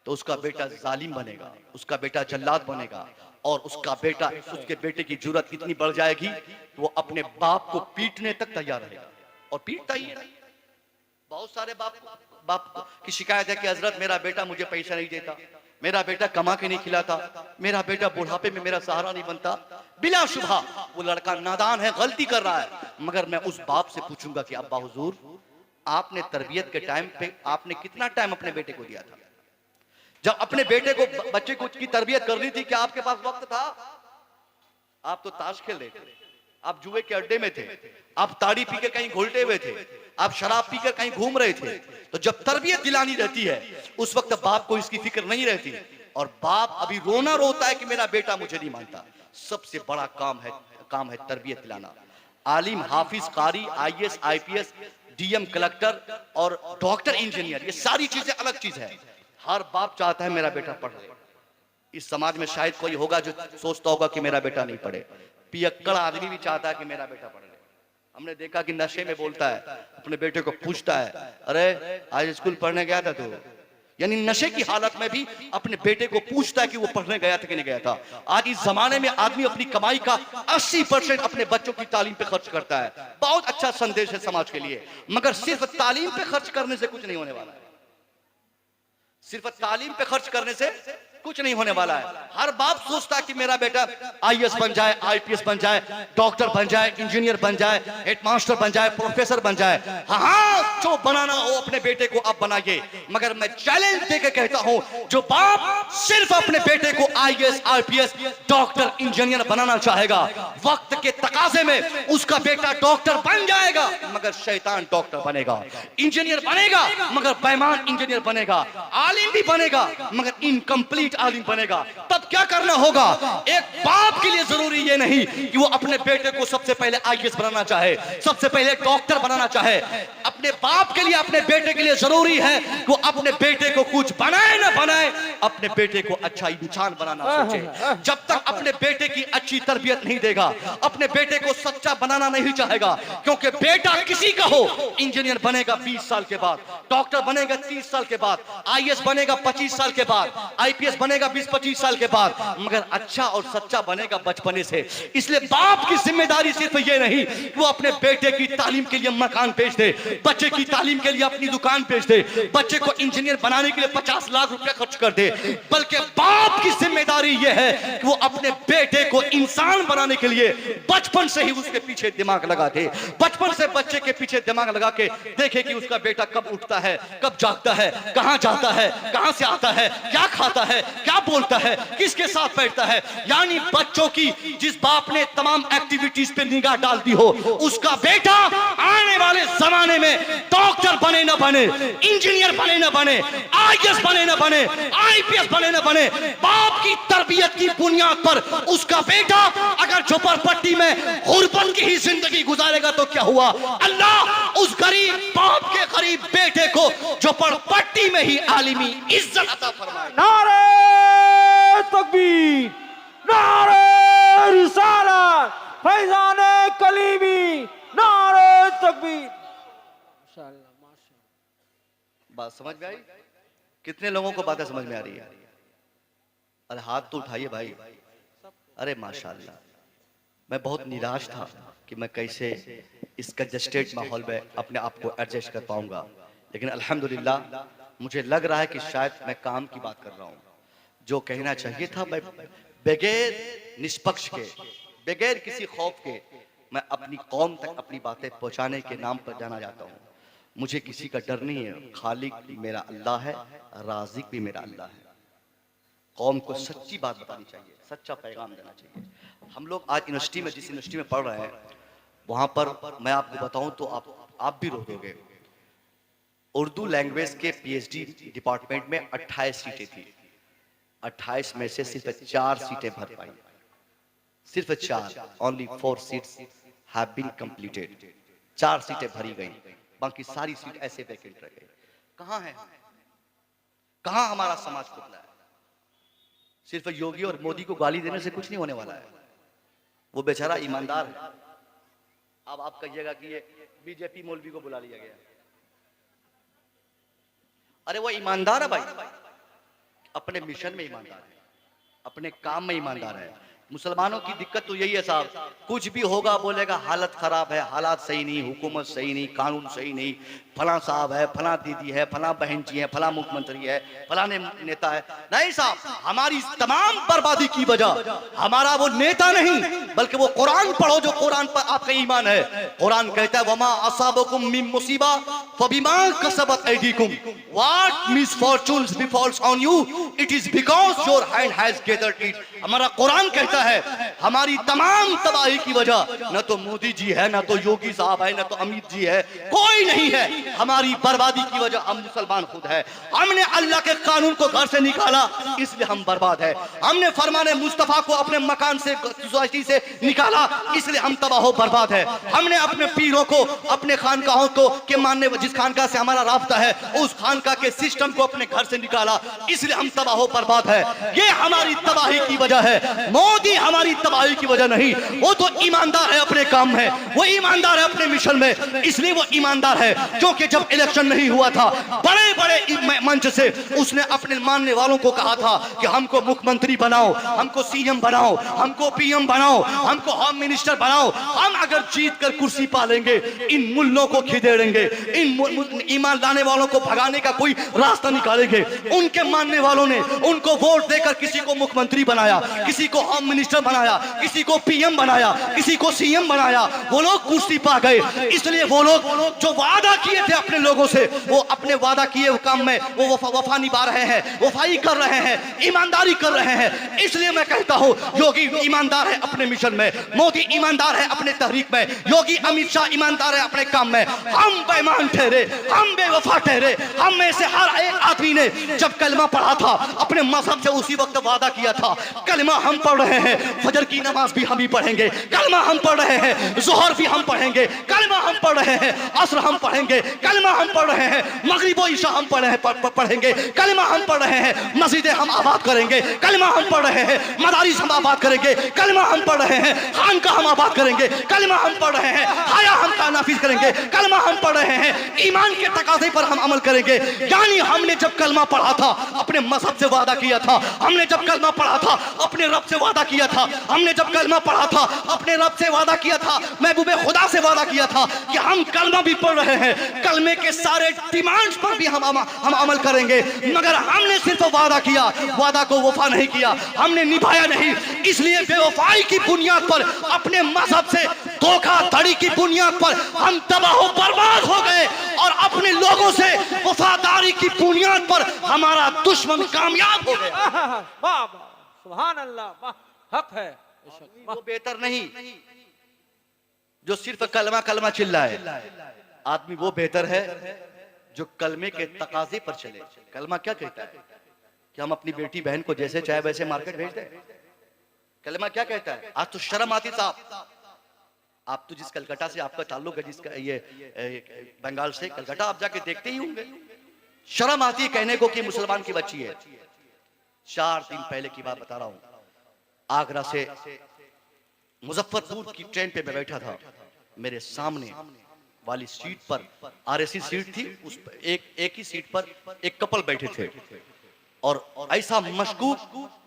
तो उसका बेटा जालिम बनेगा, उसका बेटा जल्लाद बनेगा, और उसके बेटे की जुर्रत इतनी बढ़ जाएगी तो वो अपने बाप को पीटने तक तैयार रहेगा। और पीटता ही है। बहुत सारे बाप की शिकायत है कि हजरत मेरा बेटा मुझे पैसा नहीं देता, मेरा बेटा कमा के नहीं खिलाता, मेरा बेटा बुढ़ापे में मेरा सहारा नहीं बनता। बिला शुबहा वो लड़का नादान है, गलती कर रहा है, मगर मैं उस बाप से पूछूंगा कि अब्बा हुजूर, आपने तरबियत के टाइम पे आपने कितना टाइम अपने बेटे को दिया था? जब अपने बेटे को बच्चे को की तरबियत करनी थी, क्या आपके पास वक्त था? आप तो ताश खेल रहे थे, आप जुए के अड्डे में थे, आप ताड़ी पी के कहीं घुलटे हुए थे, आप शराब पीकर कहीं घूम रहे थे। तो जब तरबियत दिलानी रहती है उस वक्त बाप को इसकी फिक्र नहीं रहती, और बाप अभी रोना रोता है कि मेरा बेटा मुझे नहीं मानता। सबसे बड़ा काम है तरबियत दिलाना। आलिम, हाफिज, कारी, आईएएस, आईपीएस, डीएम, कलेक्टर और डॉक्टर, इंजीनियर, ये सारी चीजें अलग चीज है। हर बाप चाहता है मेरा बेटा पढ़ ले। इस समाज में शायद कोई होगा जो सोचता होगा कि मेरा बेटा नहीं पढ़े। पियक्कड़ आदमी भी चाहता है कि मेरा बेटा पढ़ ले। हमने देखा कि नशे में बोलता है, अपने बेटे को पूछता है, अरे आज स्कूल पढ़ने गया था तू? यानी नशे की हालत में भी अपने बेटे को पूछता है कि वो पढ़ने गया था कि नहीं गया था। आज इस जमाने में आदमी अपनी कमाई का 80% अपने बच्चों की तालीम पे खर्च करता है। बहुत अच्छा संदेश है समाज के लिए, मगर सिर्फ तालीम पे खर्च करने से कुछ नहीं होने वाला है। सिर्फ तालीम पे खर्च करने से कुछ नहीं होने वाला है। हर बाप सोचता है कि मेरा बेटा आईएएस बन जाए, आईपीएस बन जाए, डॉक्टर बन जाए, इंजीनियर बन जाए, हेडमास्टर बन जाए, प्रोफेसर बन जाए। हाँ, जो बनाना हो अपने बेटे को आप बनाइए, मगर मैं चैलेंज देकर कहता हूं, जो बाप सिर्फ अपने बेटे को आईएएस, आईपीएस, डॉक्टर, इंजीनियर बनाना चाहेगा, वक्त के तकाजे में उसका बेटा डॉक्टर बन जाएगा, मगर शैतान डॉक्टर बनेगा। इंजीनियर बनेगा मगर बेईमान इंजीनियर बनेगा। आलिम भी बनेगा मगर इनकम्प्लीट आलिम बनेगा। तब क्या करना होगा? एक बाप के लिए जरूरी ये नहीं कि वो अपने बेटे को सबसे पहले आईएएस बनाना चाहे, सबसे पहले डॉक्टर बनाना चाहे। अपने बाप के लिए, अपने बेटे के लिए जरूरी है कि वो अपने बेटे को कुछ बनाए ना बनाए, अपने बेटे को अच्छा इंसान बनाना सोचे। जब तक अपने बेटे की अच्छी तरबियत नहीं देगा, अपने बेटे को सच्चा बनाना नहीं चाहेगा, क्योंकि बेटा किसी का हो, इंजीनियर बनेगा 20 साल के बाद, डॉक्टर बनेगा 30 साल के बाद, आईएएस बनेगा 25 साल के बाद, आईपीएस बनेगा 20-25 साल के बाद, मगर अच्छा और सच्चा बनेगा बचपने से। इसलिए बाप की जिम्मेदारी सिर्फ ये नहीं कि वो अपने बेटे की तालीम के लिए मकान बेच दे, बच्चे की तालीम के लिए अपनी दुकान बेच दे, बच्चे को इंजीनियर बनाने के लिए 50 लाख रुपए खर्च कर दे, बल्कि बाप की जिम्मेदारी ये है कि वो अपने बेटे को इंसान बनाने के लिए बचपन से ही उसके पीछे दिमाग लगा दे। बचपन से बच्चे के पीछे दिमाग लगा के देखे कि उसका बेटा कब उठता है, कब जागता है, कहां जाता है, कहां से आता है, क्या खाता है, क्या बोलता है, किसके साथ बैठता है। यानी बच्चों की जिस बाप ने तमाम एक्टिविटीज पे निगाह डाल दी हो, उसका बेटा आने वाले जमाने में डॉक्टर बने ना बने, इंजीनियर बने ना बने, आईएएस बने ना बने, आईपीएस बने ना बने, बाप की तरबियत की बुनियाद पर उसका बेटा अगर झोपड़पट्टी में गुर्बत की ही जिंदगी गुजारेगा तो क्या हुआ? अल्लाह उस गरीब बाप के गरीब बेटे को झोपड़पट्टी में ही आलिमी इज्जत अता फरमाए। नारे तकबीर, नारे रिसालत, फैजाने कलीमी, नारे तकबीर। माशाअल्लाह, माशाअल्लाह। बात समझ में आई? कितने लोगों को बातें समझ में आ रही है? अरे हाथ तो उठाइए भाई। अरे माशाअल्लाह, मैं बहुत निराश था कि मैं कैसे इस कंजस्टेड माहौल में अपने आप को एडजस्ट कर पाऊंगा, लेकिन अल्हम्दुलिल्लाह मुझे लग रहा है कि शायद मैं काम की बात कर रहा हूं। जो कहना चाहिए था, मैं बगैर निष्पक्ष के, बगैर किसी खौफ के, मैं अपनी कौम तक अपनी बातें पहुंचाने के नाम पर जाना जाता हूं। मुझे किसी का डर नहीं है। खालिक भी मेरा अल्लाह है, राज़िक भी मेरा अल्लाह है। कौम को सच्ची बात बतानी चाहिए, सच्चा पैगाम देना चाहिए। हम लोग आज यूनिवर्सिटी में, जिस यूनिवर्सिटी में पढ़ रहे हैं, वहां पर मैं आपको बताऊं तो आप भी रो दोगे। उर्दू लैंग्वेज के पीएचडी डिपार्टमेंट में 28 सीटें थी। 28 में से सिर्फ 4 सीटें भर पाई, सिर्फ 4, only 4 seats have been completed. 4 सीटें भरी गई, बाकी सारी सीट ऐसे वैकेंट रह गई। कहां है, कहां हमारा समाज खुला है? सिर्फ योगी और मोदी को गाली देने से कुछ नहीं होने वाला है। वो बेचारा ईमानदार है। अब आप कहिएगा कि ये बीजेपी मौलवी को बुला लिया गया। अरे वो ईमानदार है भाई, अपने मिशन में ईमानदार है, अपने काम में ईमानदार है। मुसलमानों की दिक्कत तो यही है साहब, कुछ भी होगा बोलेगा हालत खराब है, हालात सही नहीं, हुकूमत सही नहीं, कानून सही नहीं, फला साहब है, फला दीदी है, फला बहन जी है, फला मुख्यमंत्री है, फलाने नेता है। नहीं साहब, हमारी तमाम बर्बादी की वजह हमारा वो नेता नहीं, बल्कि वो कुरान पढ़ो जो कुरान पर आपका ईमान है। कुरान कहता है वमा असाबकुम मिन मुसीबा फबिमा कसबत ऐदीकुम, what misfortunes befalls on you it is because your hand has gathered it. हमारा कुरान कहता है हमारी तमाम तबाही की वजह न तो मोदी जी है, न तो योगी साहब है, न तो अमित जी है, कोई नहीं है। हमारी बर्बादी की वजह हम मुसलमान खुद है। हमने अल्लाह के कानून को घर से निकाला, इसलिए हम बर्बाद है। हमने फरमाने मुस्तफा को अपने मकान से, सोसाइटी से निकाला, इसलिए हम तबाह बर्बाद है। हमने अपने पीरों को, अपने खानकाहों को के मानने, जिस खानका से हमारा राब्ता है, उस खानका के सिस्टम को अपने घर से निकाला, इसलिए हम तबाह बर्बाद है। ये हमारी तबाही की वजह है। मोदी हमारी तबाही की वजह नहीं, वो तो ईमानदार है अपने काम में, वो ईमानदार है अपने मिशन में, इसलिए वो ईमानदार है। क्योंकि जब इलेक्शन नहीं हुआ था, बड़े बड़े मंच से उसने अपने मानने वालों को कहा था कि हमको मुख्यमंत्री बनाओ, हमको सीएम बनाओ, हमको पीएम बनाओ, हमको होम मिनिस्टर बनाओ। हम अगर जीत कर कुर्सी पालेंगे, इन मुल्लों को खिदेड़ेंगे, इन ईमान लाने वालों को भगाने का कोई रास्ता निकालेंगे। उनके मानने वालों ने उनको वोट देकर किसी को मुख्यमंत्री बनाया, किसी को होम मिनिस्टर बनाया, किसी को पीएम बनाया, किसी को सीएम बनाया। वो लोग कुर्सी पा गए, इसलिए वो लोग जो वादा किए थे अपने लोगों से, वो अपने वादा किए काम में वो वफा निभा रहे हैं, वफाई कर रहे हैं, ईमानदारी कर रहे हैं। इसलिए मैं कहता हूं योगी ईमानदार है अपने मिशन में, मोदी ईमानदार है अपने तहरीक में, योगी अमित शाह ईमानदार है अपने काम में। हम बेईमान ठहरे, हम बेवफा ठहरे। हम में से हर एक आदमी ने जब कलमा पढ़ा था, अपने मजहब से उसी वक्त वादा किया था। कलमा हम पढ़ रहे हैं, फजर की नमाज भी हम ही पढ़ेंगे, कलमा हम पढ़ रहे हैं, जोहर भी हम पढ़ेंगे, कलमा हम पढ़ रहे हैं, असर हम पढ़ेंगे, कलमा हम पढ़ रहे हैं, मगरिब व इशा हम पढ़ेंगे, कलमा हम पढ़ रहे हैं, मस्जिदें हम आबाद करेंगे, कलमा हम पढ़ रहे हैं, मदारिस हम आबाद करेंगे, कलमा हम पढ़ रहे हैं, खानका हम आबाद करेंगे, कलमा हम पढ़ रहे हैं, हाया हम का नाफिज करेंगे, कलमा हम पढ़ रहे हैं, ईमान के तकाज़े पर हम अमल करेंगे। यानी हमने जब कलमा पढ़ा था, अपने मजहब से वादा किया था, हमने जब कलमा पढ़ा था, अपने रब से वादा किया था, हमने जब कलमा पढ़ा था, अपने रब से वादा किया था, महबूबे खुदा से वादा किया था कि हम कलमा भी पढ़ रहे हैं, कलमे के सारे डिमांड्स पर भी हम अमल करेंगे। मगर हमने सिर्फ वादा किया, वादा को वफा नहीं किया, हमने निभाया नहीं। इसलिए बेवफाई की बुनियाद पर, अपने मजहब से धोखाधड़ी की बुनियाद पर हम तबाह बर्बाद हो गए, और अपने लोगों से वफादारी की बुनियाद पर हमारा दुश्मन कामयाब हो गया। वाह वाह, सुभान अल्लाह, वाह, हक है। वो बेहतर नहीं जो सिर्फ कलमा कलमा चिल्लाए, आदमी वो बेहतर है जो कलमे के तकाजे पर चले। कलमा क्या कहता है कि हम अपनी बेटी बहन को जैसे चाहे वैसे मार्केट भेज दें? कलमा क्या कहता है? आज तो शर्म आती साहब, आप तो जिस कलकत्ता से आपका ताल्लुक है, जिसका ये बंगाल से, कलकत्ता आप जाके देखते ही होंगे, शर्म आती है कहने को कि मुसलमान की बच्ची है। 4 दिन पहले की बात बता रहा हूं, आगरा से मुजफ्फरपुर की ट्रेन पे मैं बैठा था, मेरे सामने वाली सीट पर, आरएसी सीट थी, उस एक ही सीट पर एक कपल बैठे थे, और ऐसा मशकूक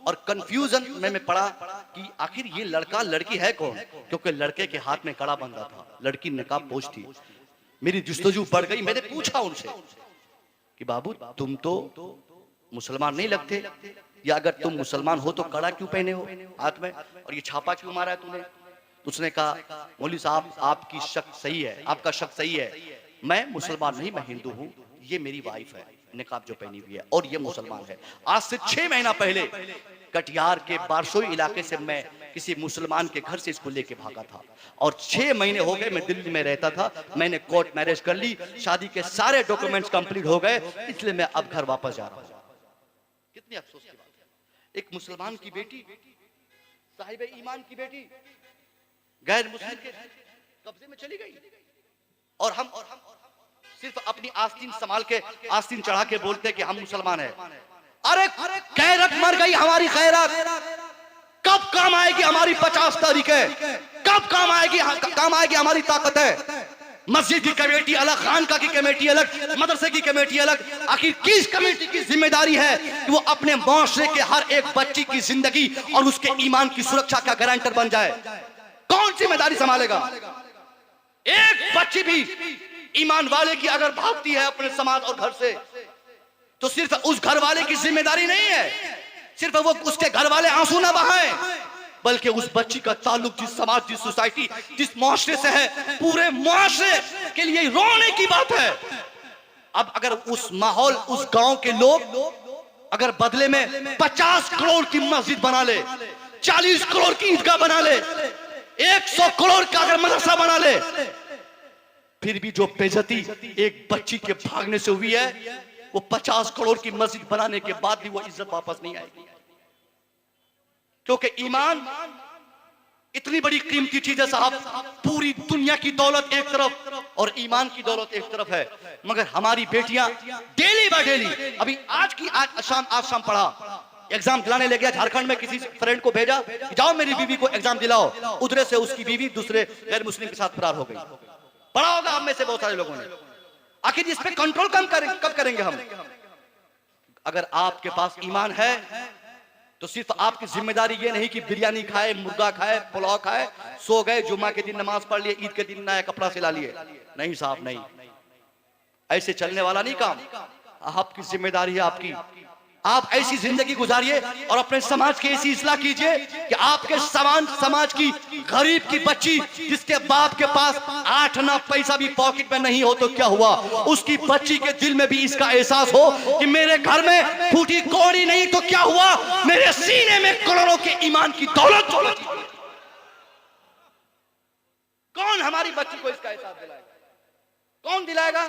और कंफ्यूजन में पड़ा कि आखिर ये लड़का लड़की है कौन, क्योंकि लड़के के हाथ में कड़ा बंधा था, लड़की नकाब पोश थी। मेरी जुस्तजू बढ़ गई, मैंने पूछा उनसे कि बाबू तुम तो मुसलमान नहीं लगते, या अगर तुम मुसलमान हो तो कड़ा क्यों पहने हो हाथ में, और ये छापा क्यों मारा है तूने? तो उसने कहा मौलवी साहब आपकी शक सही है, आपका शक सही है, मैं मुसलमान नहीं, मैं हिंदू हूँ, ये मेरी वाइफ है, निकाब जो पहनी हुई है, और ये मुसलमान है। आज से 6 महीना पहले कटिहार के बारसोई इलाके से मैं किसी मुसलमान के घर से इसको लेके भागा था, और 6 महीने हो गए मैं दिल्ली में रहता था, मैंने कोर्ट मैरिज कर ली, शादी के सारे डॉक्यूमेंट्स कंप्लीट हो गए, इसलिए मैं अब घर वापस जा रहा हूँ। कितनी अफसोस की बात है, एक मुसलमान की बेटी, साहिब ईमान की बेटी गैर मुस्लिम के कब्जे में चली गई, और हम सिर्फ अपनी आस्तीन संभाल के, आस्तीन चढ़ा के बोलते कि हम मुसलमान हैं। अरे गैरत मर गई हमारी, गैरत कब काम आएगी हमारी 50 तारीख है, कब काम आएगी हमारी ताकत है? मस्जिद की कमेटी अलग, खानका की कमेटी अलग, मदरसे की कमेटी अलग। आखिर किस कमेटी की जिम्मेदारी है कि वो अपने मुआशरे के हर एक बच्ची की जिंदगी और उसके ईमान की सुरक्षा का गारंटर बन जाए? कौन जिम्मेदारी संभालेगा? एक बच्ची भी ईमान वाले की अगर भागती है अपने समाज और घर से, तो सिर्फ उस घर वाले की जिम्मेदारी नहीं है, सिर्फ वो उसके घर वाले आंसू ना बहाएं, बल्कि उस बच्ची का ताल्लुक जिस समाज, जिस सोसाइटी, जिस मुआशरे से है, पूरे मुआशरे के लिए रोने की बात है। अब अगर उस माहौल, उस गांव के लोग अगर बदले में 50 करोड़ की मस्जिद बना ले, 40 करोड़ की ईदगाह बना ले, 100 करोड़ का अगर मदरसा बना ले, फिर भी जो बेइज्जती एक बच्ची के भागने से हुई है, वो 50 करोड़ की मस्जिद बनाने के बाद भी वो इज्जत वापस नहीं आएगी। क्योंकि ईमान इतनी बड़ी कीमती चीज है साहब। पूरी दुनिया की दौलत एक तरफ और ईमान की दौलत एक तरफ है, मगर हमारी बेटियां डेली बाय डेली, अभी आज शाम पढ़ा, एग्जाम दिलाने ले गया झारखंड में, किसी फ्रेंड को भेजा कि जाओ मेरी बीवी को एग्जाम दिलाओ, उधरे से उसकी बीवी दूसरे गैर मुस्लिम के साथ फरार हो गई। पढ़ा होगा आप में से बहुत सारे लोगों ने। आखिर इस पे कंट्रोल कब करेंगे हम? अगर आपके पास ईमान है तो सिर्फ आपकी जिम्मेदारी ये नहीं कि बिरयानी खाए, मुर्गा खाए, पुलाव खाए, सो गए, जुम्मा के दिन नमाज पढ़ लिए, ईद के दिन नया कपड़ा सिला लिए। नहीं साहब, नहीं, ऐसे चलने वाला नहीं काम। आपकी जिम्मेदारी है आपकी, आप ऐसी जिंदगी गुजारिए और अपने समाज की ऐसी इस्लाह कीजिए कि आपके समाज की गरीब की बच्ची, जिसके बाप के पास 8 आना पैसा भी पॉकेट में नहीं हो तो क्या हुआ, उसकी बच्ची के दिल में भी इसका एहसास हो कि मेरे घर में फूटी कौड़ी नहीं तो क्या हुआ, मेरे सीने में करोड़ों के ईमान की दौलत। कौन हमारी बच्ची को इसका एहसास दिलाएगा? कौन दिलाएगा?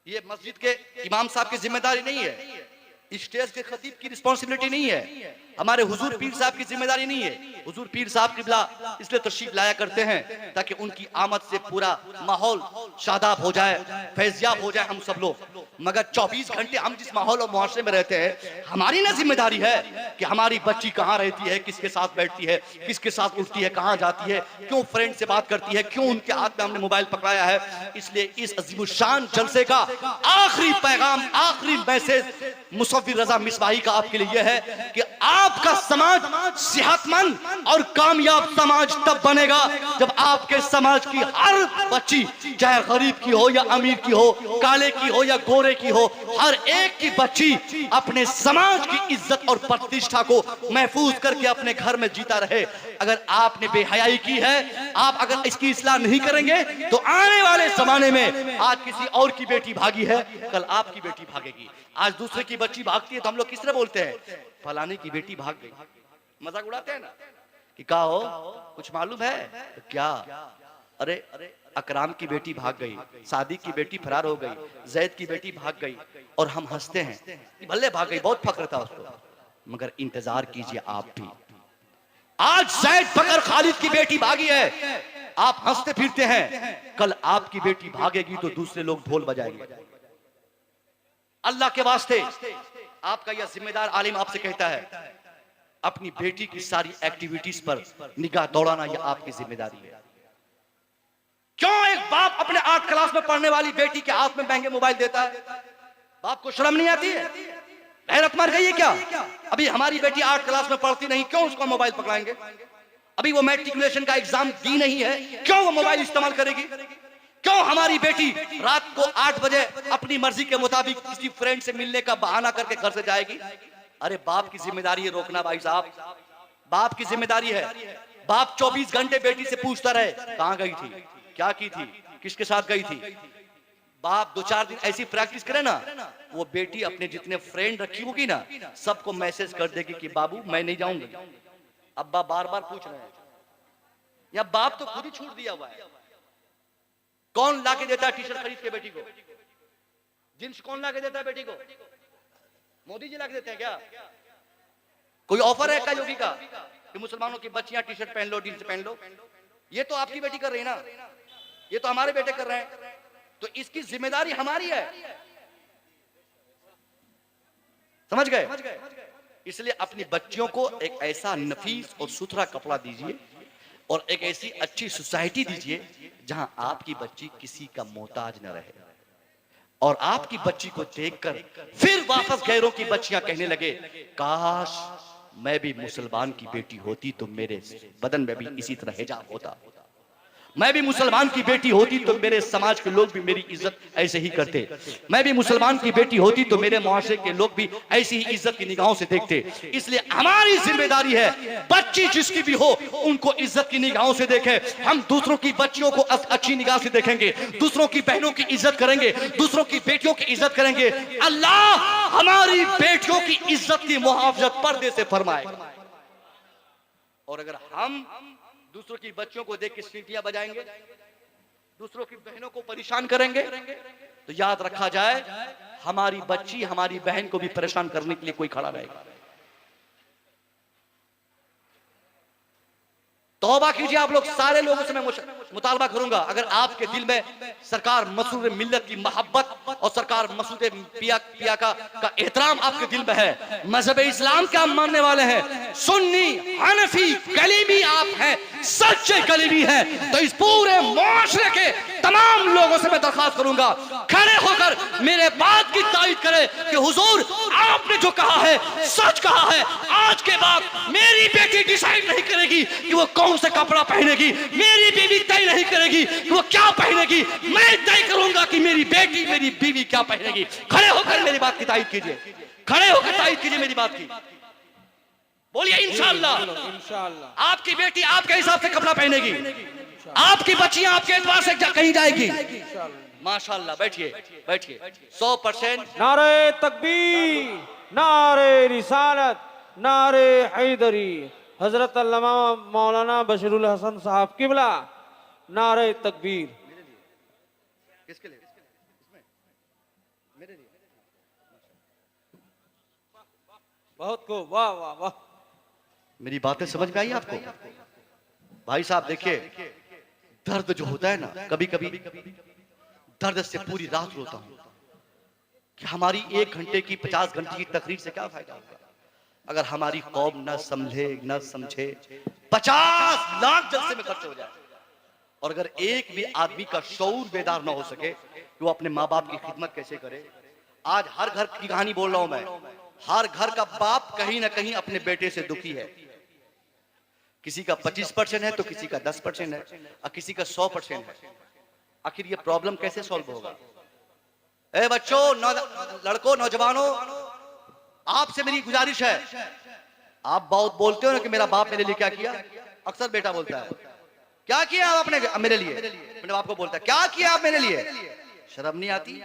ये मस्जिद के इमाम साहब की जिम्मेदारी नहीं है, स्टेज के खतीब की रिस्पांसिबिलिटी नहीं है, हमारे हुजूर पीर साहब की जिम्मेदारी नहीं है। हुजूर पीर साहब किबला इसलिए तशरीफ लाया करते हैं ताकि उनकी आमद से पूरा माहौल शादाब हो जाए, फैज़याब हो जाए हम सब लोग। मगर 24 घंटे हम जिस माहौल और मुआशरे में रहते हैं, हमारी ना जिम्मेदारी है कि हमारी बच्ची कहाँ रहती है, किसके साथ बैठती है, किसके साथ उठती है, कहाँ जाती है, क्यों फ्रेंड से बात करती है, क्यों उनके हाथ में हमने मोबाइल पकड़ाया है। इसलिए इस अजीमुशान जलसे का आखिरी पैगाम, आखिरी मैसेज मुसव्विर रजा मिसबाही का आपके लिए यह है कि आपका समाज सेहतमंद और कामयाब समाज तब बनेगा जब आपके समाज की हर बच्ची, चाहे गरीब की हो या अमीर की हो, काले की हो या गोरे की हो, हर एक की बच्ची अपने समाज की इज्जत और प्रतिष्ठा को महफूज करके अपने घर में जीता रहे। अगर आपने बेहयाई की है, आप अगर इसकी इस्लाह नहीं करेंगे तो आने वाले जमाने में, आज किसी और की बेटी भागी है, कल आपकी बेटी भागेगी। आज दूसरे की बच्ची भागती है तो हम लोग किस तरह बोलते हैं, फलाने की बेटी भाग गई, मजाक उड़ाते हैं ना कि क्या हो, कुछ मालूम है तो क्या, अरे अकराम की बेटी भाग गई, सादिक की बेटी फरार हो गई, जैद की बेटी भाग गई, और हम हंसते हैं, भले भाग गई, बहुत फख्र था उसको। मगर इंतजार कीजिए आप भी, आज जैद बकर खालिद की बेटी भागी है, आप हंसते फिरते हैं, कल आपकी बेटी भागेगी तो दूसरे लोग ढोल बजाएंगे। अल्लाह के वास्ते आपका यह जिम्मेदार आलिम आपसे कहता है, अपनी बेटी की सारी एक्टिविटीज पर निगाह दौड़ाना यह आपकी जिम्मेदारी है। क्यों एक बाप अपने 8 क्लास में पढ़ने वाली बेटी के हाथ में महंगे मोबाइल देता है? बाप को शर्म नहीं आती है? गैरत मर गई है क्या? अभी हमारी बेटी 8 क्लास में पढ़ती नहीं, क्यों उसको मोबाइल पकड़ाएंगे? अभी वो मैट्रिकुलेशन का एग्जाम दी नहीं है, क्यों वो मोबाइल इस्तेमाल करेगी? क्यों हमारी बेटी रात को 8 बजे अपनी मर्जी के मुताबिक किसी फ्रेंड से मिलने का बहाना करके घर से जाएगी? अरे बाप की जिम्मेदारी है रोकना भाई साहब, बाप की जिम्मेदारी है। बाप 24 घंटे बेटी से पूछता रहे, कहां गई थी, क्या की थी, किसके साथ गई थी। बाप 2-4 दिन ऐसी प्रैक्टिस करे ना, वो बेटी अपने जितने फ्रेंड रखी होगी ना, सबको मैसेज कर देगी कि बाबू मैं नहीं जाऊंगी। अब्बा बार बार पूछ रहे हैं, या बाप तो खुद ही छूट दिया हुआ है। कौन लाके देता है टी शर्ट खरीद के बेटी को? जींस कौन लाके देता है बेटी को? मोदी जी लाके देते हैं क्या? कोई ऑफर है क्या योगी का कि मुसलमानों की बच्चियां टी शर्ट पहन लो, जींस पहन लो? ये तो आपकी बेटी कर रही है ना, ये तो हमारे बेटे कर रहे हैं, तो इसकी जिम्मेदारी हमारी है। समझ गए? इसलिए अपनी बच्चियों को एक ऐसा नफीस और सुथरा कपड़ा दीजिए, और एक ऐसी अच्छी सोसाइटी दीजिए जहां आपकी बच्ची किसी का मोहताज न रहे, और आपकी बच्ची को देखकर फिर वापस गैरों की बच्चियां कहने लगे, काश मैं भी मुसलमान की बेटी होती तो मेरे बदन में भी इसी तरह हिजाब होता, मैं भी मुसलमान की बेटी होती तो मेरे समाज के लोग भी मेरी इज्जत ऐसे ही करते, मैं भी मुसलमान की बेटी होती तो मेरे मुआशरे के लोग भी ऐसी ही इज्जत की निगाहों से देखते। इसलिए हमारी जिम्मेदारी है, बच्ची जिसकी भी हो उनको इज्जत की निगाहों से देखें। हम दूसरों की बच्चियों को अच्छी निगाह से देखेंगे, दूसरों की बहनों की इज्जत करेंगे, दूसरों की बेटियों की इज्जत करेंगे। अल्लाह हमारी बेटियों की इज्जत की मुहाफजत पर्दे से फरमाए। और अगर हम दूसरों की बच्चियों को देख के सीटियां बजाएंगे, दूसरों की बहनों को परेशान करेंगे, तो याद रखा जाए हमारी बच्ची हमारी बहन को भी परेशान करने के लिए कोई खड़ा रहेगा। तौबा कीजिए आप लोग, सारे लोगों से मैं मुतालबा करूंगा, अगर आपके दिल में सरकार मसूद मिल्लत की मोहब्बत और सरकार मसूद पिया का एहतराम आपके दिल में है, मजहब इस्लाम के आप मानने वाले हैं, सुन्नी हनफी कलीमी आप हैं, सच्चे कलीमी हैं, तो इस पूरे मुआशरे के तमाम लोगों से मैं दरखास्त करूंगा, खड़े होकर मेरे बात की तायीद करें कि हुजूर आपने जो कहा है सच कहा है। आज के बाद मेरी बेटी डिसाइड नहीं करेगी कि वो कौन सा कपड़ा पहनेगी, मेरी बीवी तय नहीं करेगी कि वो क्या पहनेगी, मैं तय करूंगा कि मेरी बेटी मेरी बीवी क्या पहनेगी। खड़े होकर मेरी बात की तायीद कीजिए, खड़े होकर तायीद कीजिए मेरी बात की, बोलिए इंशाअल्लाह। इंशाअल्लाह आपकी बेटी आपके हिसाब से कपड़ा पहनेगी, आपकी बच्चियां आपके एतबार से कहीं जाएगी। माशाअल्लाह, बैठिए बैठिए। 100% नारे तकबीर, नारे रिसालत, नारे हैदरी, हजरत अल्लामा मौलाना बशरुल हसन साहब किबला, नारे तकबीर। किसके लिए? मेरे लिए। बहुत को वाह वाह वाह। मेरी बातें समझ में आई आपको? भाई साहब देखिए, दर्द जो होता है ना, कभी कभी दर्द से पूरी रात रोता हूं कि हमारी 1 घंटे की 50 घंटे की तकरीर से क्या फायदा होगा अगर हमारी कौम न समझे न समझे। 50 लाख जलसे में खर्च हो जाए, और अगर एक भी आदमी का शऊर बेदार ना हो सके कि वो अपने माँ बाप की खिदमत कैसे करे। आज हर घर की कहानी बोल रहा हूं मैं, हर घर का बाप कहीं ना कहीं अपने बेटे से दुखी है। किसी का 25% है तो किसी का 10% है और किसी का 100% है। आखिर ये प्रॉब्लम कैसे सॉल्व होगा? ए बच्चों, लड़कों, नौजवानों, आपसे मेरी गुजारिश है, आप बहुत बोलते हो ना कि मेरा बाप मेरे लिए क्या किया। अक्सर बेटा बोलता है, क्या किया आपने मेरे लिए? मैंने आपको बोलता है, क्या किया आप मेरे लिए? शर्म नहीं आती?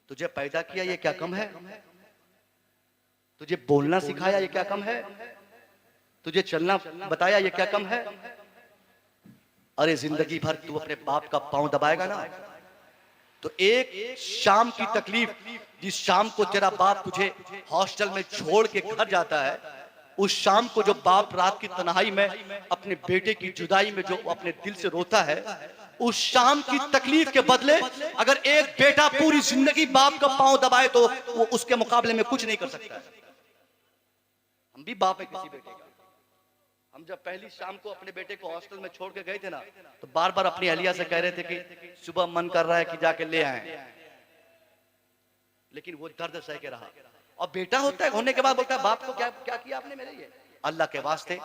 तुझे पैदा किया ये क्या कम है? तुझे बोलना सिखाया ये क्या कम है? तुझे चलना बताया ये क्या कम है? अरे जिंदगी भर तू अपने बाप का पांव दबाएगा ना, तो एक शाम की तकलीफ, जिस शाम को तेरा बाप तुझे हॉस्टल में छोड़ के घर जाता है, उस शाम को जो बाप रात की तन्हाई में अपने बेटे की जुदाई में जो अपने दिल से रोता है, उस शाम की तकलीफ के बदले अगर एक बेटा पूरी जिंदगी बाप का पांव दबाए तो वो उसके मुकाबले में कुछ नहीं कर सकता है। हम भी बाप है किसी बेटे का। हम जब पहली शाम को अपने बेटे को हॉस्टल में छोड़ के गए थे ना, तो बार बार अपनी अहलिया से कह रहे थे कि सुबह मन कर रहा है कि जाके ले आए, लेकिन वो दर्द सह के रहा। और बेटा होता है, होने के बाद बोलता है बाप को क्या क्या किया आपने मेरे लिए। अल्लाह के वास्ते,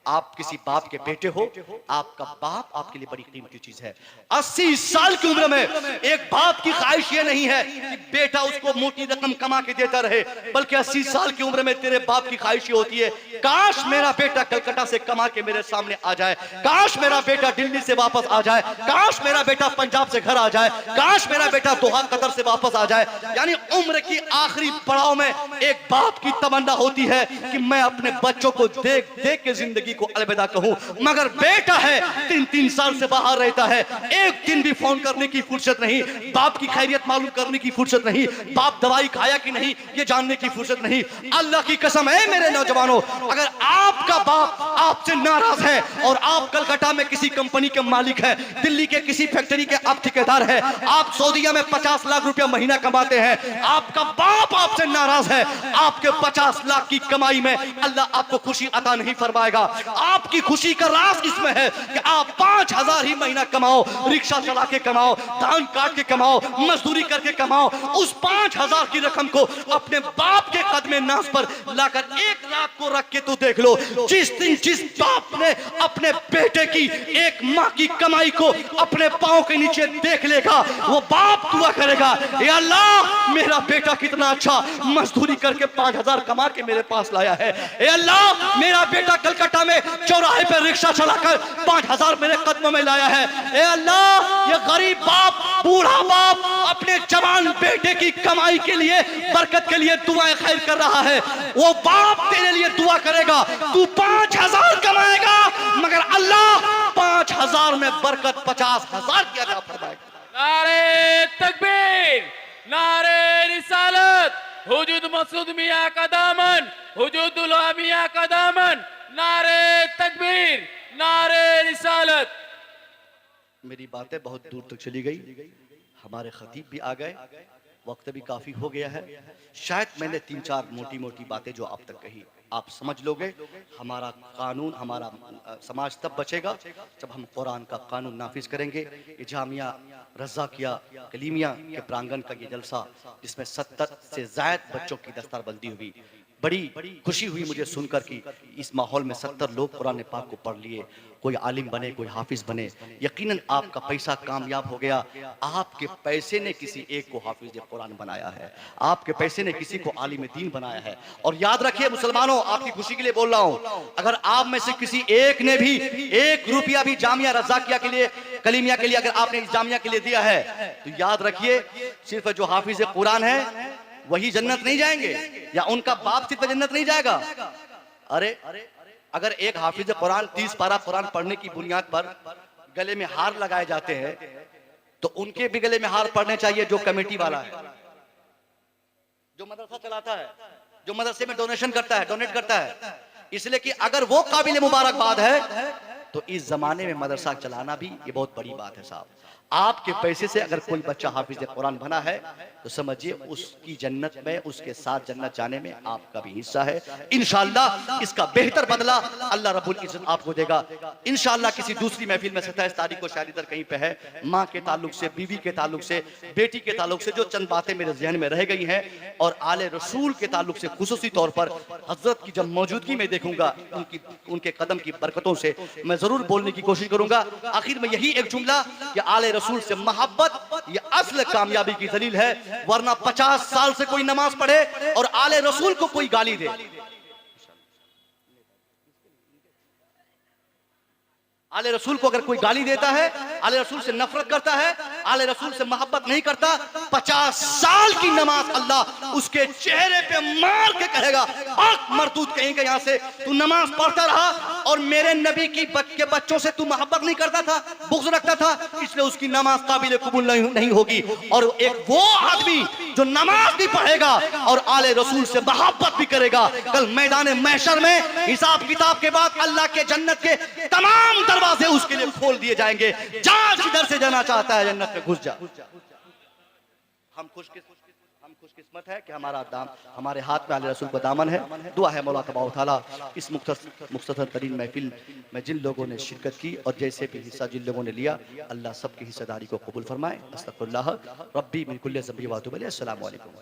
आप किसी बाप के बेटे हो, आपका बाप आपके लिए बड़ी कीमती चीज है। 80 साल की उम्र में एक बाप की ख्वाहिश ये नहीं है कि बेटा उसको मोटी रकम कमा के देता रहे, बल्कि 80 साल की उम्र में तेरे बाप की ख्वाहिश ये होती है, काश मेरा बेटा कलकत्ता से कमा के मेरे सामने आ जाए, काश मेरा बेटा दिल्ली से वापस आ जाए, काश मेरा बेटा पंजाब से घर आ जाए, काश मेरा बेटा दोहा कतर से वापस आ जाए। यानी उम्र की आखिरी पड़ाव में एक बाप की तमन्ना होती है कि मैं अपने बच्चों को देख देख के जिंदगी को अलविदा कहूं। मगर बेटा है, 3-3 साल से बाहर रहता है, एक दिन भी फोन करने की फुर्सत नहीं, बाप की खैरियत मालूम करने की फुर्सत नहीं, बाप दवाई खाया कि नहीं ये जानने की फुर्सत नहीं। अल्लाह की कसम है मेरे नौजवानों, अगर आपका बाप आपसे नाराज है और आप कलकत्ता में किसी कंपनी के मालिक हैं, दिल्ली के किसी फैक्ट्री के आप ठेकेदार हैं, आप सऊदीया में 50 लाख रुपया महीना कमाते हैं, आपका बाप आपसे नाराज है, आपके 50 लाख की कमाई में अल्लाह आपको खुशी अता नहीं फरमाएगा। आपकी खुशी का राज इसमें है कि आप 5,000 ही महीना कमाओ, रिक्शा चला के कमाओ, धान काट के कमाओ, मजदूरी करके कमाओ, उस 5,000 की रकम को अपने बाप के कदमे नाज पर लाकर एक रात को रख के तो देख लो। जिस दिन जिस बाप ने अपने बेटे की, एक माँ की कमाई को अपने पांव के नीचे देख लेगा, वो बाप दुआ करेगा, या अल्लाह मेरा बेटा कितना अच्छा मजदूरी करके 5,000 कमा के मेरे पास लाया है। ए अल्लाह मेरा बेटा कलकत्ता में चौराहे पर रिक्शा चलाकर 5,000 मेरे कदमों में लाया है। ए अल्लाह ये गरीब बाप, बूढ़ा बाप अपने जवान बेटे की कमाई के लिए, बरकत के लिए दुआएं खैर कर रहा है। वो बाप तेरे लिए दुआ करेगा, तू 5,000 कमाएगा मगर अल्लाह 5,000 में बरकत 50,000 की अता फरमाएगा। नारे तकबीर, नारे रिसालत, हुजूद मसूद मियां का दामन, हुजूदुल्लाह मियां का दामन, नारे तकबीर, नारे रिसालत। मेरी बातें बहुत दूर तक चली गई, हमारे खतीब भी आ गए, वक्त भी काफी हो गया है। शायद मैंने 3-4 मोटी मोटी बातें जो आप तक कही आप समझ लोगे। हमारा कानून, हमारा समाज तब बचेगा जब हम कुरान का कानून नाफिज करेंगे। ये जामिया रज़ाकिया कलीमिया के प्रांगण का ये जलसा, जिसमें 70 से ज़ायद बच्चों की दस्तारबंदी हुई, बड़ी खुशी हुई मुझे सुनकर कि इस माहौल में 70 लोग कुरान पाक को पढ़ लिए, कोई आलिम बने, कोई हाफिज बने। यकीनन आपका पैसा कामयाब हो गया। आपके पैसे ने किसी एक को हाफिज कुरान बनाया है, आपके पैसे ने किसी को आलिम दीन बनाया है। और याद रखिए मुसलमानों, आपकी खुशी के लिए बोल रहा हूं, अगर आप में से किसी एक ने भी 1 रुपया भी जामिया रज़ाकिया के लिए, कलीमिया के लिए, अगर आपने इस जामिया के लिए दिया है, तो याद रखिए सिर्फ जो हाफिज कुरान है वही जन्नत नहीं जाएंगे, या उनका बाप सिर्फ जन्नत नहीं जाएगा। अरे अगर एक हाफिज कुरान 30 पारा कुरान पढ़ने की बुनियाद पर गले में हार लगाए जाते हैं, तो उनके भी गले में हार पड़ने चाहिए जो कमेटी वाला है, जो मदरसा चलाता है, जो मदरसे में डोनेशन करता है, डोनेट करता है। इसलिए कि अगर वो काबिल मुबारकबाद है तो इस जमाने में मदरसा चलाना भी ये बहुत बड़ी बात है साहब। आपके पैसे से अगर कोई बच्चा हाफिज कुरान बना है तो समझिए उसकी जन्नत में, उसके साथ जन्नत जाने में आपका भी हिस्सा है। इंशाअल्लाह इसका बेहतर बदला अल्लाह रब्बुल इज्जत आपको देगा। इंशाअल्लाह किसी दूसरी महफिल में 27 तारीख को शायद इधर कहीं पे है, माँ के ताल्लुक से, बीवी के ताल्लुक से, बेटी के ताल्लुक से जो चंद बातें मेरे जहन में रह गई हैं, और आले रसूल के ताल्लुक से खुसूसी तौर पर हजरत की जब मौजूदगी में देखूंगा, उनके कदम की बरकतों से मैं जरूर बोलने की कोशिश करूंगा। आखिर में यही एक जुमला कि आले रसूल से मोहब्बत ये असल कामयाबी की दलील है, वरना 50 साल से कोई नमाज पढ़े और आले रसूल को कोई गाली दे, आले रसूल को अगर कोई गाली देता है, आले रसूल से नफरत करता है, आले रसूल से मोहब्बत नहीं करता, 50 साल की नमाज अल्लाह उसके चेहरे पे मार के कहेगा, आग मरदूद कहेंगे यहां से, तू नमाज पढ़ता रहा और मेरे नबी के बच्चों से तू मोहब्बत नहीं करता था, बुग़्ज़ रखता था, इसलिए उसकी नमाज काबिल कबूल नहीं होगी। और एक वो आदमी जो नमाज भी पढ़ेगा और आले रसूल से मोहब्बत भी करेगा, कल मैदान महशर में हिसाब किताब के बाद अल्लाह के जन्नत के तमाम दरवाजे उसके लिए खोल दिए जाएंगे। जा जिधर से जाना चाहता है जन्नत में घुस जा। हम खुशकिस्मत है कि हमारे हाथ में आले रसूल का दामन है। दुआ है मौला तबारक व तआला इस मुख्तसर तरीन महफिल में जिन लोगों ने शिरकत की और जैसे भी हिस्सा जिन लोगों ने लिया, अल्लाह सबकी हिस्सेदारी को कबूल फरमाए। अस्तगफिरुल्लाह रब्बी मिन कुल्ली ज़ंबी व अतूबु इलैह। अस्सलामु अलैकुम।